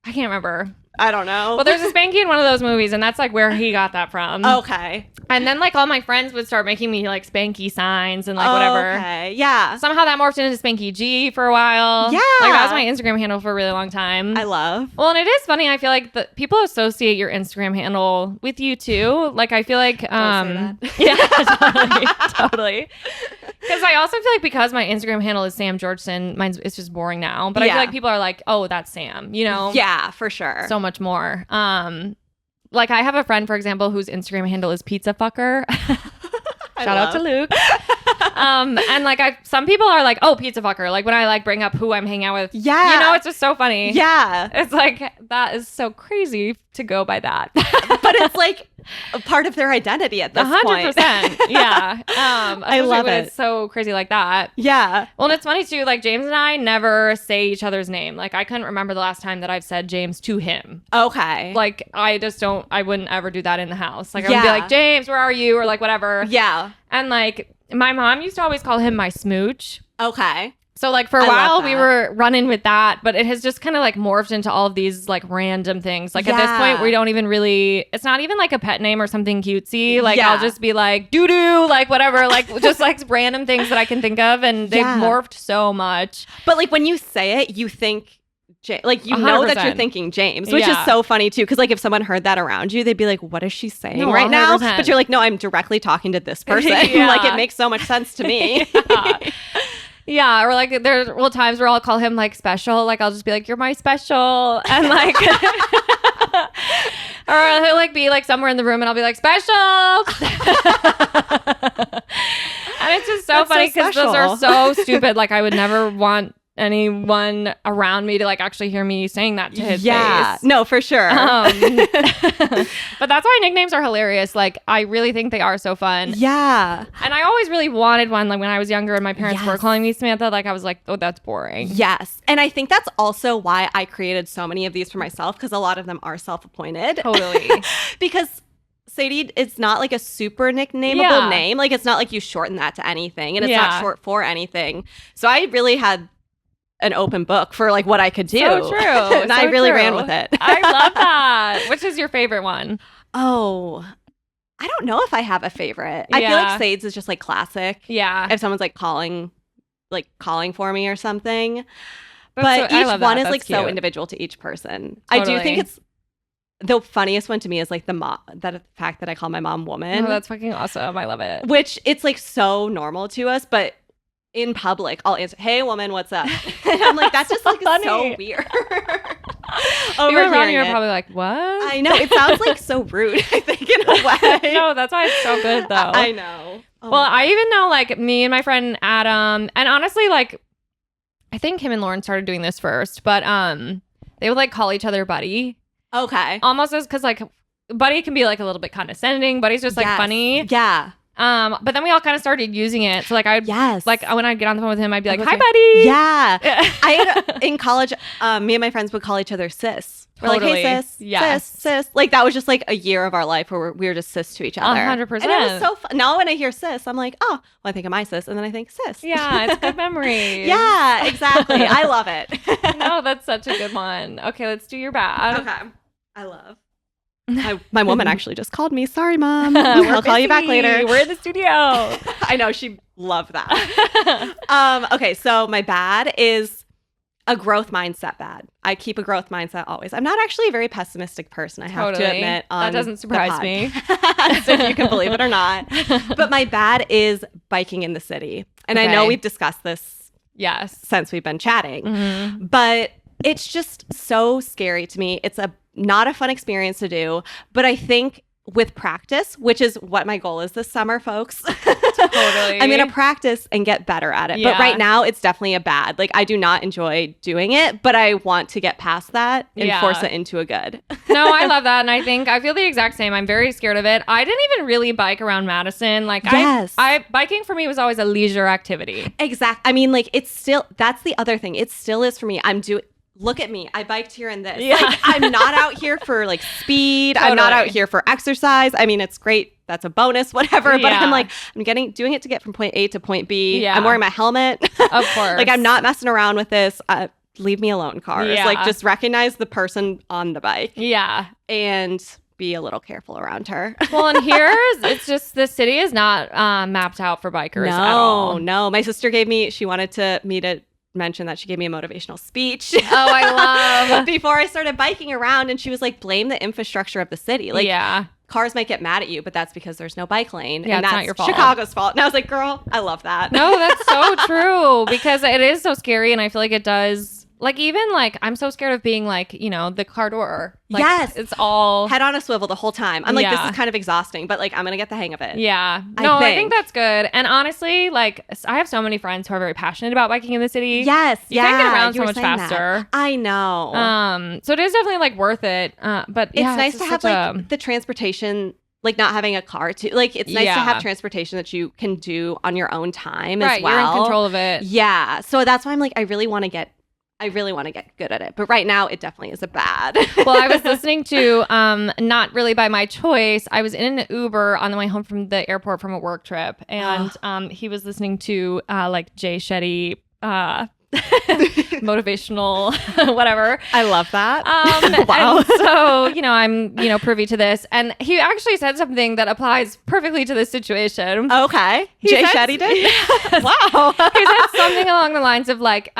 Speaker 2: I can't remember.
Speaker 1: I don't know.
Speaker 2: Well, there's a Spanky in one of those movies, and that's like where he got that from.
Speaker 1: Okay.
Speaker 2: And then like all my friends would start making me like Spanky signs and like whatever.
Speaker 1: Okay. Yeah.
Speaker 2: Somehow that morphed into Spanky G for a while.
Speaker 1: Yeah.
Speaker 2: Like that was my Instagram handle for a really long time.
Speaker 1: I love.
Speaker 2: Well, and it is funny. I feel like the people associate your Instagram handle with you too. Like I feel like
Speaker 1: Don't say that.
Speaker 2: yeah, totally. Because I also feel like because my Instagram handle is Sam Georgeson, it's just boring now. But I feel like people are like, oh, that's Sam, you know?
Speaker 1: Yeah, for sure.
Speaker 2: So much more. Like I have a friend, for example, whose Instagram handle is Pizza Fucker. Shout out to Luke. And like some people are like, oh, Pizza Fucker. Like when I like bring up who I'm hanging out with.
Speaker 1: Yeah.
Speaker 2: You know, it's just so funny.
Speaker 1: Yeah.
Speaker 2: It's like, that is so crazy to go by that.
Speaker 1: But it's like a part of their identity at this
Speaker 2: 100%.
Speaker 1: point.
Speaker 2: Yeah.
Speaker 1: I love
Speaker 2: when
Speaker 1: it.
Speaker 2: It's so crazy like that.
Speaker 1: Yeah.
Speaker 2: Well, and it's funny too, like James and I never say each other's name. Like I couldn't remember the last time that I've said James to him.
Speaker 1: Okay.
Speaker 2: Like I wouldn't ever do that in the house. Like I would be like, James, where are you? Or like whatever.
Speaker 1: Yeah.
Speaker 2: And like my mom used to always call him my smooch.
Speaker 1: Okay.
Speaker 2: So like for a while we were running with that, but it has just kind of like morphed into all of these like random things. Like at this point we don't even really, it's not even like a pet name or something cutesy. Like I'll just be like doo-doo, like whatever, like just like random things that I can think of, and they've morphed so much.
Speaker 1: But like when you say it, you think like you know
Speaker 2: 100%.
Speaker 1: that you're thinking James, which is so funny too, because like if someone heard that around you, they'd be like, what is she saying right now? But you're like, no, I'm directly talking to this person. Like it makes so much sense to me.
Speaker 2: Yeah, or like there's times where I'll call him like special. Like I'll just be like, you're my special. And like or he'll like be like somewhere in the room and I'll be like, special. And it's just so funny because those are so stupid. Like I would never want anyone around me to like actually hear me saying that to his face.
Speaker 1: No, for sure.
Speaker 2: But that's why nicknames are hilarious. Like I really think they are so fun.
Speaker 1: Yeah.
Speaker 2: And I always really wanted one. Like when I was younger and my parents were calling me Samantha, like I was like, oh, that's boring.
Speaker 1: Yes. And I think that's also why I created so many of these for myself, because a lot of them are self-appointed.
Speaker 2: Totally.
Speaker 1: Because Sadie, it's not like a super nicknameable name. Like it's not like you shorten that to anything, and it's not short for anything. So I really had an open book for like what I could do.
Speaker 2: So true.
Speaker 1: And I really ran with it.
Speaker 2: I love that. Which is your favorite one?
Speaker 1: Oh, I don't know if I have a favorite. I feel like Sade's is just like classic.
Speaker 2: Yeah.
Speaker 1: If someone's like calling for me or something. But each one is like so individual to each person. Totally. I do think it's the funniest one to me is like the fact that I call my mom woman.
Speaker 2: Oh, that's fucking awesome. I love it.
Speaker 1: Which it's like so normal to us, but in public, I'll answer, "Hey, woman, what's up?" And I'm like, that's just like so weird.
Speaker 2: People around you are probably like, "What?"
Speaker 1: I know, it sounds like so rude. I think in a way.
Speaker 2: No, that's why it's so good though.
Speaker 1: I know.
Speaker 2: Oh well, I even know like me and my friend Adam, and honestly, like I think him and Lauren started doing this first, but they would like call each other buddy.
Speaker 1: Okay.
Speaker 2: Almost as because like buddy can be like a little bit condescending. Buddy's just like funny.
Speaker 1: Yeah.
Speaker 2: But then we all kind of started using it. So like I would like when I'd get on the phone with him, I'd be like, "Hi,
Speaker 1: buddy." Yeah. In college, me and my friends would call each other sis. We're like, "Hey, sis, sis." Like that was just like a year of our life where we were just sis to each other.
Speaker 2: 100%.
Speaker 1: And it was so fun. Now when I hear sis, I'm like, oh, well, I think of my sis, and then I think sis.
Speaker 2: Yeah, it's good memory.
Speaker 1: Yeah, exactly. I love it.
Speaker 2: No, that's such a good one. Okay, let's do your bad.
Speaker 1: Okay. I love. My woman actually just called me. Sorry, Mom. I'll call you back later.
Speaker 2: We're in the studio.
Speaker 1: I know. She loved that. Okay, so my bad is a growth mindset bad. I keep a growth mindset always. I'm not actually a very pessimistic person, I have to admit.
Speaker 2: That doesn't surprise me.
Speaker 1: So if you can believe it or not. But my bad is biking in the city. And I know we've discussed this since we've been chatting. Mm-hmm. But it's just so scary to me. It's not a fun experience to do, but I think with practice, which is what my goal is this summer, folks.
Speaker 2: Totally.
Speaker 1: I'm going to practice and get better at it. Yeah. But right now it's definitely a bad. Like I do not enjoy doing it, but I want to get past that and force it into a good.
Speaker 2: No, I love that. And I feel the exact same. I'm very scared of it. I didn't even really bike around Madison. Like biking for me was always a leisure activity.
Speaker 1: Exactly. I mean, like it's still, that's the other thing. It still is for me. Look at me. I biked here and this. Yeah. Like, I'm not out here for like speed. Totally. I'm not out here for exercise. I mean, it's great. That's a bonus, whatever. But I'm like, doing it to get from point A to point B. Yeah. I'm wearing my helmet.
Speaker 2: Of course.
Speaker 1: Like I'm not messing around with this. leave me alone, cars.
Speaker 2: Yeah.
Speaker 1: Like, just recognize the person on the bike
Speaker 2: Yeah.
Speaker 1: and be a little careful around her.
Speaker 2: Well, and it's just the city is not mapped out for bikers at all.
Speaker 1: No. My sister she wanted me to mention that she gave me a motivational speech.
Speaker 2: Oh, I love.
Speaker 1: Before I started biking around, and she was like, blame the infrastructure of the city. Like,
Speaker 2: yeah.
Speaker 1: Cars might get mad at you, but that's because there's no bike lane.
Speaker 2: Yeah,
Speaker 1: and
Speaker 2: it's
Speaker 1: that's
Speaker 2: not your fault.
Speaker 1: Chicago's fault. And I was like, girl, I love that.
Speaker 2: No, that's so true, because it is so scary, and I feel like it does. Like, even, like, I'm so scared of being, like, you know, the car door. Like,
Speaker 1: yes.
Speaker 2: It's all...
Speaker 1: head on a swivel the whole time. I'm like, this is kind of exhausting, but, like, I'm going to get the hang of it.
Speaker 2: Yeah. No, I think that's good. And honestly, like, I have so many friends who are very passionate about biking in the city.
Speaker 1: Yes.
Speaker 2: You can get around so much faster.
Speaker 1: I know.
Speaker 2: So it is definitely, like, worth it. But
Speaker 1: it's nice to have, like, the transportation... like not having a car too. Like it's nice to have transportation that you can do on your own time as well.
Speaker 2: You're in control of it.
Speaker 1: Yeah. So that's why I'm like, I really want to get good at it. But right now it definitely is a bad.
Speaker 2: Well, I was listening to, not really by my choice, I was in an Uber on the way home from the airport from a work trip. And he was listening to like Jay Shetty, motivational whatever.
Speaker 1: I love that.
Speaker 2: Wow. And so, you know, I'm, you know, privy to this, and he actually said something that applies perfectly to this situation.
Speaker 1: Okay. Jay Shetty did?
Speaker 2: Yes.
Speaker 1: Wow.
Speaker 2: He said something along the lines of like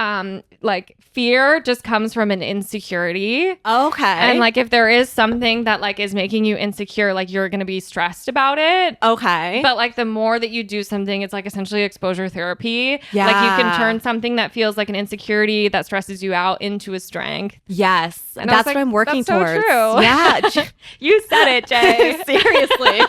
Speaker 2: fear just comes from an insecurity.
Speaker 1: Okay.
Speaker 2: And like if there is something that like is making you insecure, like you're going to be stressed about it.
Speaker 1: Okay.
Speaker 2: But like the more that you do something, it's like essentially exposure therapy.
Speaker 1: Yeah.
Speaker 2: Like you can turn something that feels like an insecurity that stresses you out into a strength.
Speaker 1: Yes.
Speaker 2: And
Speaker 1: that's what I'm working towards.
Speaker 2: So true.
Speaker 1: Yeah.
Speaker 2: You said it, Jay.
Speaker 1: Seriously.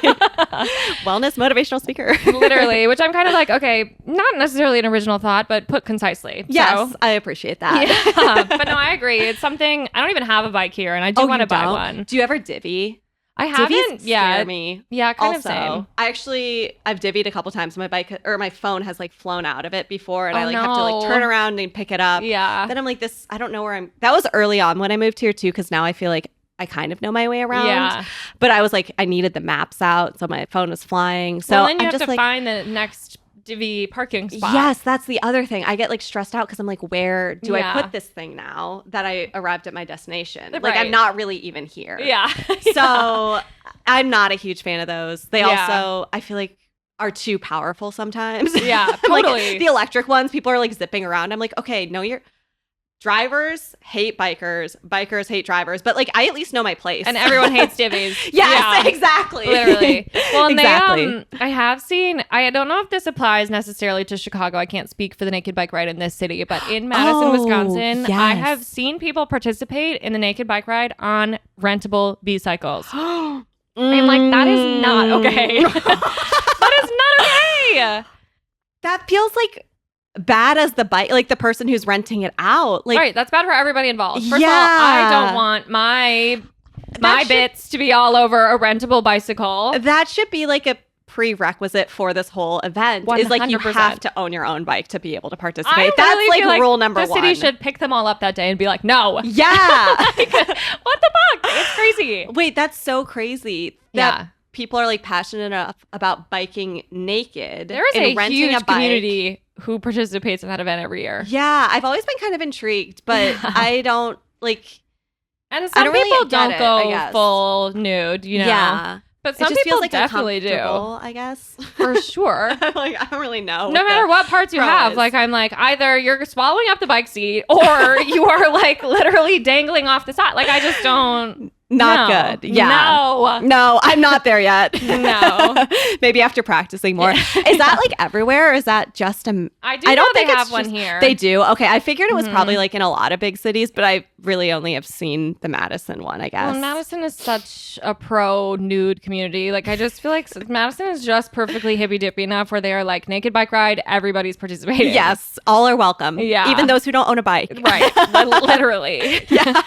Speaker 1: Wellness motivational speaker.
Speaker 2: Literally, which I'm kind of like, okay, not necessarily an original thought, but put concisely.
Speaker 1: Yes, so. I appreciate that.
Speaker 2: Yeah. But no, I agree. It's something, I don't even have a bike here, and I do want to buy one.
Speaker 1: Do you ever divvy?
Speaker 2: I haven't.
Speaker 1: Scare me.
Speaker 2: Yeah, kind of
Speaker 1: same. I've divvied a couple times. My bike or my phone has like flown out of it before, and I like have to like turn around and pick it up.
Speaker 2: Yeah.
Speaker 1: Then I'm like, I don't know where I'm. That was early on when I moved here too, because now I feel like I kind of know my way around.
Speaker 2: Yeah.
Speaker 1: But I was like, I needed the maps out, so my phone was flying. So
Speaker 2: then you
Speaker 1: I'm
Speaker 2: have
Speaker 1: just
Speaker 2: to find the next divvy parking spot.
Speaker 1: Yes, that's the other thing. I get like stressed out because I'm like, where do I put this thing now that I arrived at my destination? Like I'm not really even here.
Speaker 2: Yeah.
Speaker 1: So I'm not a huge fan of those. They also, I feel like, are too powerful sometimes.
Speaker 2: Yeah, totally.
Speaker 1: Like the electric ones, people are like zipping around. I'm like, okay, no, drivers hate bikers. Bikers hate drivers. But like, I at least know my place.
Speaker 2: And everyone hates divvies.
Speaker 1: Yes, exactly.
Speaker 2: Literally. Well, and
Speaker 1: exactly.
Speaker 2: I have seen, I don't know if this applies necessarily to Chicago. I can't speak for the naked bike ride in this city, but in Madison, Wisconsin,
Speaker 1: yes.
Speaker 2: I have seen people participate in the naked bike ride on rentable B-cycles. I'm like, that is not okay. That is not okay.
Speaker 1: That feels like bad as the bike, like the person who's renting it out. Like,
Speaker 2: right, that's bad for everybody involved. First of all, I don't want my bits to be all over a rentable bicycle.
Speaker 1: That should be like a prerequisite for this whole event.
Speaker 2: 100%.
Speaker 1: Is like you have to own your own bike to be able to participate. That's like rule number one.
Speaker 2: The city should pick them all up that day and be like, no.
Speaker 1: Yeah.
Speaker 2: Like, what the fuck? It's crazy.
Speaker 1: Wait, that's so crazy. That people are like passionate enough about biking naked.
Speaker 2: There is a huge community who participates in that event every year.
Speaker 1: Yeah, I've always been kind of intrigued, but I don't like.
Speaker 2: And some people don't go full nude, you know. Yeah. But some people feels like definitely do.
Speaker 1: I guess.
Speaker 2: For sure.
Speaker 1: I'm like, I don't really know.
Speaker 2: No matter what parts you have. Like, I'm like, either you're swallowing up the bike seat or you are like literally dangling off the side. Like, I just don't.
Speaker 1: Good. Yeah. No, I'm not there yet.
Speaker 2: No.
Speaker 1: Maybe after practicing more. Is that like everywhere, or is that just a...
Speaker 2: I don't think they have one here.
Speaker 1: They do? Okay. I figured it was probably like in a lot of big cities, but I really only have seen the Madison one, I guess.
Speaker 2: Well, Madison is such a pro-nude community. Like, I just feel like Madison is just perfectly hippy-dippy enough where they are like, naked bike ride, everybody's participating.
Speaker 1: Yes. All are welcome.
Speaker 2: Yeah.
Speaker 1: Even those who don't own a bike.
Speaker 2: Right. Literally.
Speaker 1: Yeah.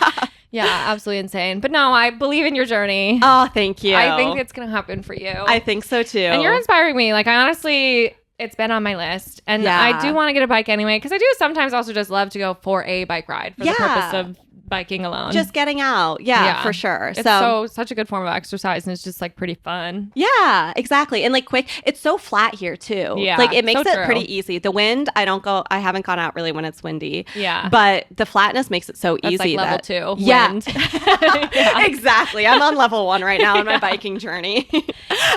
Speaker 2: Yeah, absolutely insane. But no, I believe in your journey.
Speaker 1: Oh, thank you.
Speaker 2: I think it's going to happen for you.
Speaker 1: I think so too.
Speaker 2: And you're inspiring me. Like, I honestly, it's been on my list. And I do want to get a bike anyway, because I do sometimes also just love to go for a bike ride for the purpose of biking alone.
Speaker 1: Just getting out. Yeah, for sure.
Speaker 2: It's such a good form of exercise, and it's just like pretty fun.
Speaker 1: Yeah, exactly. And like quick, it's so flat here too.
Speaker 2: Yeah,
Speaker 1: like it makes
Speaker 2: so
Speaker 1: it
Speaker 2: true.
Speaker 1: pretty easy. The wind, I haven't gone out really when it's windy.
Speaker 2: Yeah.
Speaker 1: But the flatness makes it so
Speaker 2: That's
Speaker 1: easy.
Speaker 2: like level 2
Speaker 1: Yeah.
Speaker 2: wind.
Speaker 1: Exactly. I'm on level 1 right now in my biking journey.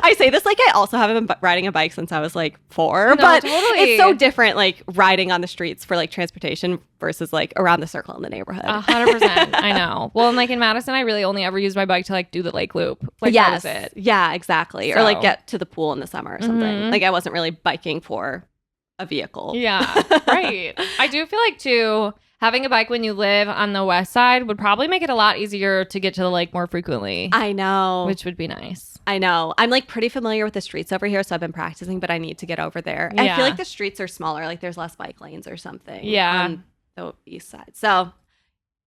Speaker 1: I say this like I also haven't been riding a bike since I was like 4, but
Speaker 2: totally.
Speaker 1: it's so different like riding on the streets for like transportation versus like around the circle in the neighborhood.
Speaker 2: 100%. I know. Well, and like in Madison, I really only ever used my bike to like do the lake loop. Like that was it.
Speaker 1: Yeah, exactly. Or like get to the pool in the summer or something.
Speaker 2: Mhm.
Speaker 1: Like I wasn't really biking for a vehicle.
Speaker 2: Yeah, right. I do feel like too, having a bike when you live on the west side would probably make it a lot easier to get to the lake more frequently.
Speaker 1: I know.
Speaker 2: Which would be nice.
Speaker 1: I know. I'm like pretty familiar with the streets over here, so I've been practicing, but I need to get over there.
Speaker 2: Yeah.
Speaker 1: I feel like the streets are smaller, like there's less bike lanes or something.
Speaker 2: Yeah.
Speaker 1: On the east side. So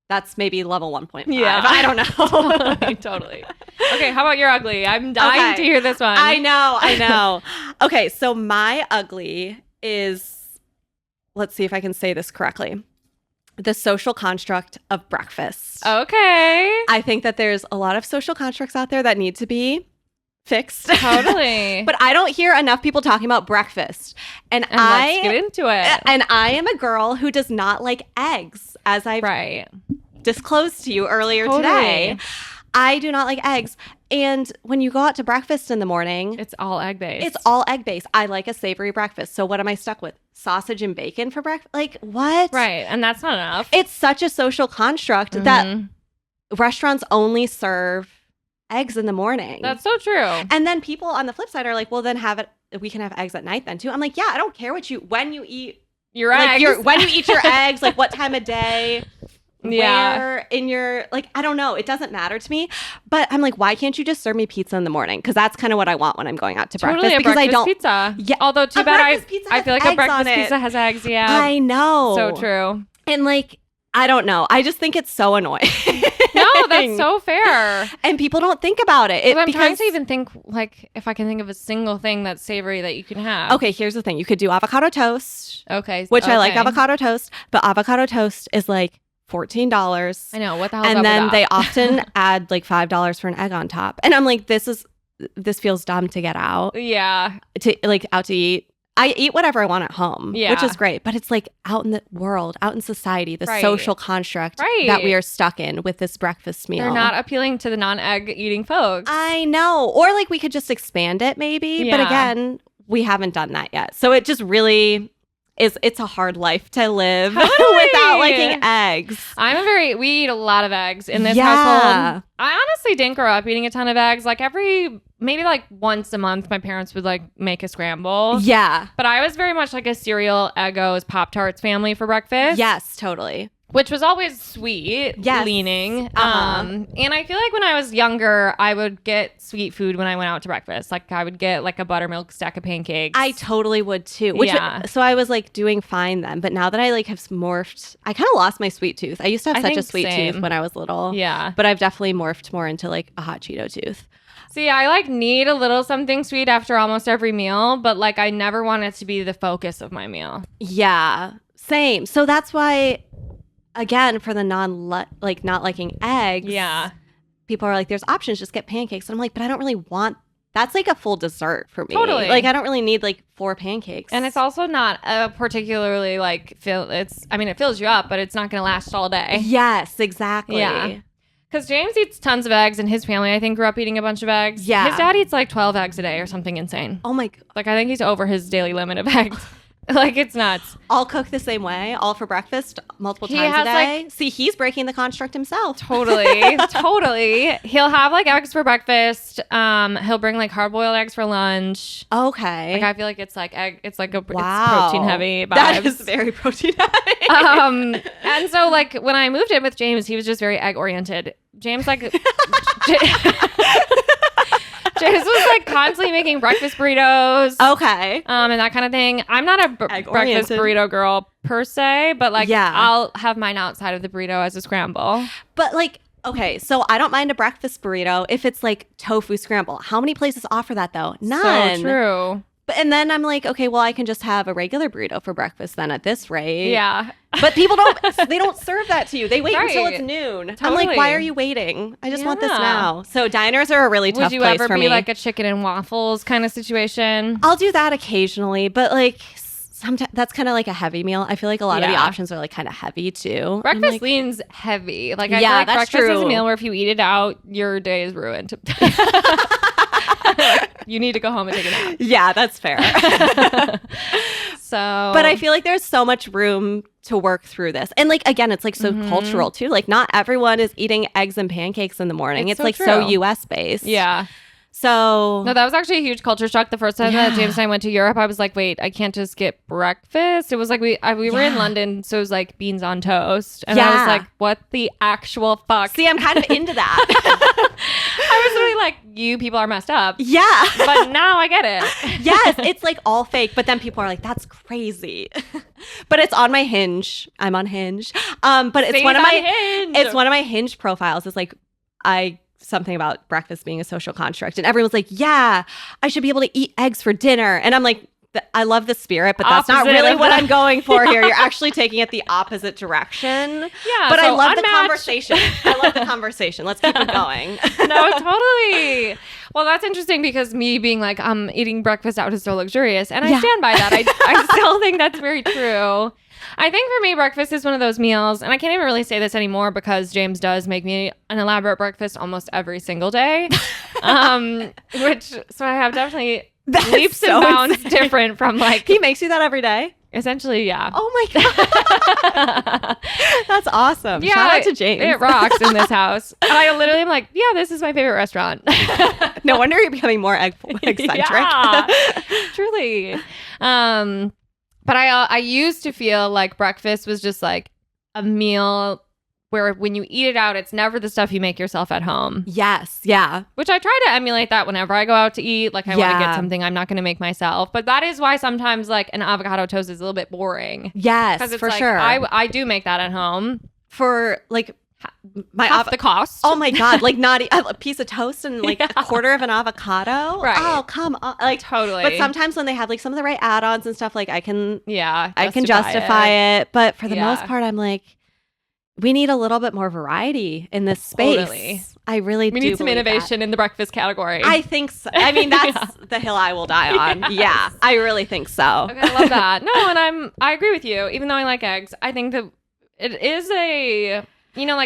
Speaker 1: that's maybe level 1.5.
Speaker 2: Yeah.
Speaker 1: I don't know.
Speaker 2: Totally. Okay, how about your ugly? I'm dying to hear this one.
Speaker 1: I know. Okay, so my ugly is, let's see if I can say this correctly, the social construct of breakfast.
Speaker 2: Okay.
Speaker 1: I think that there's a lot of social constructs out there that need to be fixed.
Speaker 2: Totally.
Speaker 1: But I don't hear enough people talking about breakfast. And
Speaker 2: let's get into it.
Speaker 1: And I am a girl who does not like eggs, as I've disclosed to you earlier today. I do not like eggs. And when you go out to breakfast in the morning,
Speaker 2: it's all egg based.
Speaker 1: It's all egg based. I like a savory breakfast. So what am I stuck with? Sausage and bacon for breakfast? Like, what?
Speaker 2: Right. And that's not enough.
Speaker 1: It's such a social construct that restaurants only serve eggs in the morning.
Speaker 2: That's so true.
Speaker 1: And then people on the flip side are like, well, then we can have eggs at night then too. I'm like, yeah, I don't care when you eat
Speaker 2: your eggs.
Speaker 1: When you eat your eggs, like what time of day.
Speaker 2: Yeah.
Speaker 1: Where in your, like, I don't know. It doesn't matter to me. But I'm like, why can't you just serve me pizza in the morning? Because that's kind of what I want when I'm going out to breakfast. Because
Speaker 2: breakfast
Speaker 1: I don't.
Speaker 2: Pizza.
Speaker 1: Yeah.
Speaker 2: Although too bad I feel like a breakfast
Speaker 1: pizza
Speaker 2: has eggs. Yeah.
Speaker 1: I know.
Speaker 2: So true.
Speaker 1: And like, I don't know. I just think it's so annoying.
Speaker 2: No, that's so fair.
Speaker 1: And people don't think about it.
Speaker 2: I'm trying to even think, like, if I can think of a single thing that's savory that you can have.
Speaker 1: Okay, here's the thing. You could do avocado toast.
Speaker 2: Okay.
Speaker 1: Which I like avocado toast. But avocado toast is like $14.
Speaker 2: I know. What the hell?
Speaker 1: And then they often add like $5 for an egg on top. And I'm like, this feels dumb to get out.
Speaker 2: Yeah.
Speaker 1: Out to eat. I eat whatever I want at home, which is great. But it's like out in the world, out in society, the social construct that we are stuck in with this breakfast meal.
Speaker 2: They're not appealing to the non-egg eating folks.
Speaker 1: I know. Or like we could just expand it maybe. Yeah. But again, we haven't done that yet. So it just really it's a hard life to live without liking eggs.
Speaker 2: We eat a lot of eggs in this household. I honestly didn't grow up eating a ton of eggs. Like maybe like once a month, my parents would like make a scramble.
Speaker 1: Yeah.
Speaker 2: But I was very much like a cereal, Eggos, Pop-Tarts family for breakfast.
Speaker 1: Yes, totally.
Speaker 2: Which was always sweet, leaning. And I feel like when I was younger, I would get sweet food when I went out to breakfast. Like I would get like a buttermilk stack of pancakes.
Speaker 1: I totally would too. So I was like doing fine then. But now that I like have morphed, I kind of lost my sweet tooth. I used to have such a sweet tooth when I was little.
Speaker 2: Yeah.
Speaker 1: But I've definitely morphed more into like a hot Cheeto tooth.
Speaker 2: See, I like need a little something sweet after almost every meal, but like I never want it to be the focus of my meal.
Speaker 1: Yeah, same. So that's why, again, for the not liking eggs, people are like, there's options, just get pancakes. And I'm like, but I don't really want, that's like a full dessert for me.
Speaker 2: Totally.
Speaker 1: Like I don't really need like 4 pancakes.
Speaker 2: And it's also not a particularly like it fills you up, but it's not going to last all day.
Speaker 1: Yes, exactly.
Speaker 2: Yeah. Because James eats tons of eggs, and his family, I think, grew up eating a bunch of eggs.
Speaker 1: Yeah.
Speaker 2: His dad eats like 12 eggs a day or something insane.
Speaker 1: Oh my God.
Speaker 2: Like, I think he's over his daily limit of eggs. Like, it's nuts.
Speaker 1: All cooked the same way, all for breakfast, multiple times a day. See, he's breaking the construct himself.
Speaker 2: Totally. Totally. He'll have like eggs for breakfast. He'll bring like hard-boiled eggs for lunch.
Speaker 1: Okay.
Speaker 2: Like, I feel like it's like egg. It's like it's protein heavy vibes.
Speaker 1: That is very protein heavy.
Speaker 2: And so like when I moved in with James, he was just very egg oriented. James like James was like constantly making breakfast burritos.
Speaker 1: Okay.
Speaker 2: And that kind of thing. I'm not a breakfast burrito girl per se, but like I'll have mine outside of the burrito as a scramble.
Speaker 1: But like, okay, so I don't mind a breakfast burrito if it's like tofu scramble. How many places offer that though? None.
Speaker 2: So true.
Speaker 1: And then I'm like, okay, well, I can just have a regular burrito for breakfast then at this rate.
Speaker 2: Yeah.
Speaker 1: But people they don't serve that to you. They wait until it's noon. I'm like, why are you waiting? I just want this now. So diners are a really tough place for me.
Speaker 2: Would you ever be like a chicken and waffles kind of situation?
Speaker 1: I'll do that occasionally, but like sometimes that's kind of like a heavy meal. I feel like a lot of the options are like kind of heavy too.
Speaker 2: Breakfast leans heavy. Like I feel like breakfast is a meal where if you eat it out, your day is ruined. You need to go home and take a nap.
Speaker 1: Yeah, that's fair. But I feel like there's so much room to work through this. And like, again, it's like so cultural too. Like not everyone is eating eggs and pancakes in the morning. It's like so US based.
Speaker 2: Yeah.
Speaker 1: So
Speaker 2: no, that was actually a huge culture shock. The first time that James and I went to Europe, I was like, wait, I can't just get breakfast. It was like we were in London, so it was like beans on toast. And I was like, what the actual fuck?
Speaker 1: See, I'm kind of into that.
Speaker 2: I was really like, you people are messed up.
Speaker 1: Yeah.
Speaker 2: But now I get it.
Speaker 1: Yes, it's like all fake, but then people are like, that's crazy. But it's on my Hinge. I'm on Hinge. But it's one of my Hinge profiles. It's like something about breakfast being a social construct, and everyone's like, yeah, I should be able to eat eggs for dinner. And I'm like, I love the spirit, but that's not really what I'm going for here. You're actually taking it the opposite direction.
Speaker 2: Yeah,
Speaker 1: but I love the conversation. I love the conversation. Let's keep it going.
Speaker 2: No, totally. Well, that's interesting because me being like, eating breakfast out is so luxurious, and I stand by that. I still think that's very true. I think for me, breakfast is one of those meals, and I can't even really say this anymore because James does make me an elaborate breakfast almost every single day. So I have definitely leaps and bounds different from like...
Speaker 1: He makes you that every day?
Speaker 2: Essentially, yeah.
Speaker 1: Oh my God. That's awesome.
Speaker 2: Yeah,
Speaker 1: shout out to James.
Speaker 2: It rocks in this house. And I literally am like, yeah, this is my favorite restaurant.
Speaker 1: No wonder you're becoming more egg-centric.
Speaker 2: Yeah, truly. But I used to feel like breakfast was just like a meal where when you eat it out, it's never the stuff you make yourself at home.
Speaker 1: Yes. Yeah.
Speaker 2: Which I try to emulate that whenever I go out to eat. Like I want to get something I'm not going to make myself. But that is why sometimes like an avocado toast is a little bit boring.
Speaker 1: Yes,
Speaker 2: it's
Speaker 1: for
Speaker 2: like,
Speaker 1: sure.
Speaker 2: I do make that at home.
Speaker 1: For like
Speaker 2: half the cost.
Speaker 1: Oh my God. Like not a piece of toast and like a quarter of an avocado.
Speaker 2: Right.
Speaker 1: Oh, come on. Like
Speaker 2: totally.
Speaker 1: But sometimes when they have like some of the right add-ons and stuff, like I can
Speaker 2: justify
Speaker 1: it. But for the most part, I'm like, we need a little bit more variety in this space.
Speaker 2: Totally.
Speaker 1: I really do.
Speaker 2: We need some innovation in the breakfast category.
Speaker 1: I think so. I mean, that's the hill I will die on. Yeah, I really think so.
Speaker 2: Okay, I love that. No, and I agree with you. Even though I like eggs, I think that it is like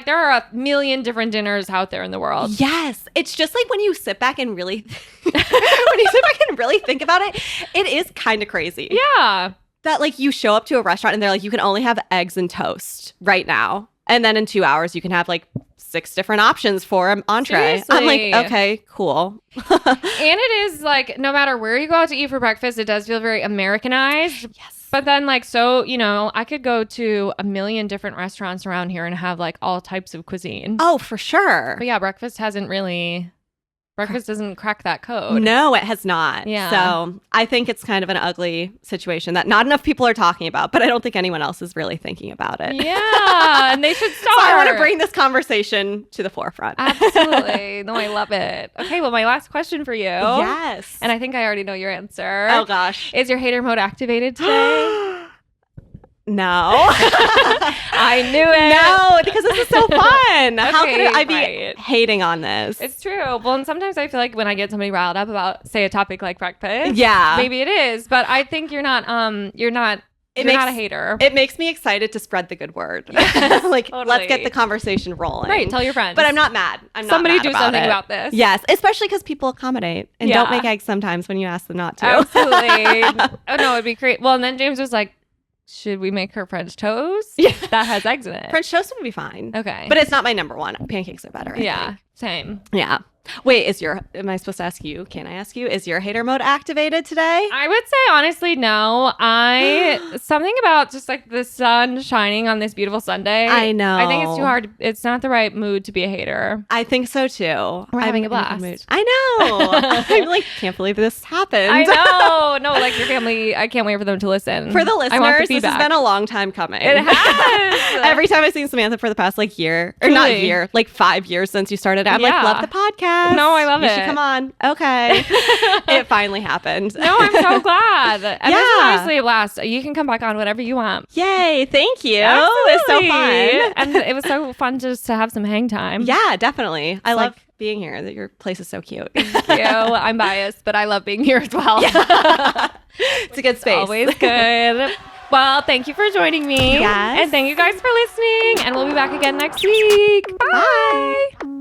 Speaker 2: there are a million different dinners out there in the world.
Speaker 1: Yes. It's just like when you sit back and really think about it, it is kind of crazy.
Speaker 2: Yeah.
Speaker 1: That like you show up to a restaurant and they're like, you can only have eggs and toast right now. And then in 2 hours, you can have like 6 different options for an entree.
Speaker 2: Seriously.
Speaker 1: I'm like, okay, cool.
Speaker 2: And it is like, no matter where you go out to eat for breakfast, it does feel very Americanized.
Speaker 1: Yes.
Speaker 2: But then like, so, I could go to a million different restaurants around here and have like all types of cuisine.
Speaker 1: Oh, for sure.
Speaker 2: But yeah, breakfast doesn't crack that code.
Speaker 1: No, it has not.
Speaker 2: Yeah.
Speaker 1: So I think it's kind of an ugly situation that not enough people are talking about, but I don't think anyone else is really thinking about it.
Speaker 2: Yeah, and they should start.
Speaker 1: So I want to bring this conversation to the forefront.
Speaker 2: Absolutely. No, I love it. Okay, well, my last question for you.
Speaker 1: Yes.
Speaker 2: And I think I already know your answer.
Speaker 1: Oh, gosh.
Speaker 2: Is your hater mode activated today?
Speaker 1: No.
Speaker 2: I knew it.
Speaker 1: No, because this is so fun. How
Speaker 2: Okay,
Speaker 1: could I be hating on this?
Speaker 2: It's true. Well, and sometimes I feel like when I get somebody riled up about, say, a topic like breakfast,
Speaker 1: yeah,
Speaker 2: maybe it is. But I think you're not a hater.
Speaker 1: It makes me excited to spread the good word. Like,
Speaker 2: totally.
Speaker 1: Let's get the conversation rolling.
Speaker 2: Right. Tell your friends.
Speaker 1: But I'm not mad.
Speaker 2: Somebody do something
Speaker 1: it.
Speaker 2: about this.
Speaker 1: Yes, especially because people accommodate and don't make eggs sometimes when you ask them not to.
Speaker 2: Absolutely. Oh no, it'd be great. Well, and then James was like, should we make her French toast? Yeah. That has eggs in it.
Speaker 1: French toast would be fine.
Speaker 2: Okay.
Speaker 1: But it's not my number one. Pancakes are better. I think.
Speaker 2: Same.
Speaker 1: Yeah. Wait, am I supposed to ask you? Can I ask you? Is your hater mode activated today?
Speaker 2: I would say honestly, no. Something about just like the sun shining on this beautiful Sunday.
Speaker 1: I know.
Speaker 2: I think it's too hard. It's not the right mood to be a hater.
Speaker 1: I think so too.
Speaker 2: We're having a blast.
Speaker 1: I know. I'm like, can't believe this happened.
Speaker 2: I know. No, like your family, I can't wait for them to listen.
Speaker 1: For the listeners,
Speaker 2: I want the
Speaker 1: this has been a long time coming.
Speaker 2: It has.
Speaker 1: Every time I've seen Samantha for the past like year, or not year, like 5 years since you started, I'm like, love the podcast. podcast?
Speaker 2: No, I love
Speaker 1: you
Speaker 2: it.
Speaker 1: You should come on. Okay. It finally happened.
Speaker 2: No, I'm so glad. And this is
Speaker 1: Yeah.
Speaker 2: honestly a blast. You can come back on whatever you want.
Speaker 1: Yay. Thank you.
Speaker 2: Absolutely.
Speaker 1: It's so fun.
Speaker 2: And it was so fun just to have some hang time.
Speaker 1: Yeah, definitely. I love
Speaker 2: like-
Speaker 1: being here. Your place is so cute.
Speaker 2: Thank you. I'm biased, but I love being here as well.
Speaker 1: It's a good space.
Speaker 2: Always good. Well, thank you for joining me.
Speaker 1: Yes.
Speaker 2: And thank you guys for listening. And we'll be back again next week. Bye.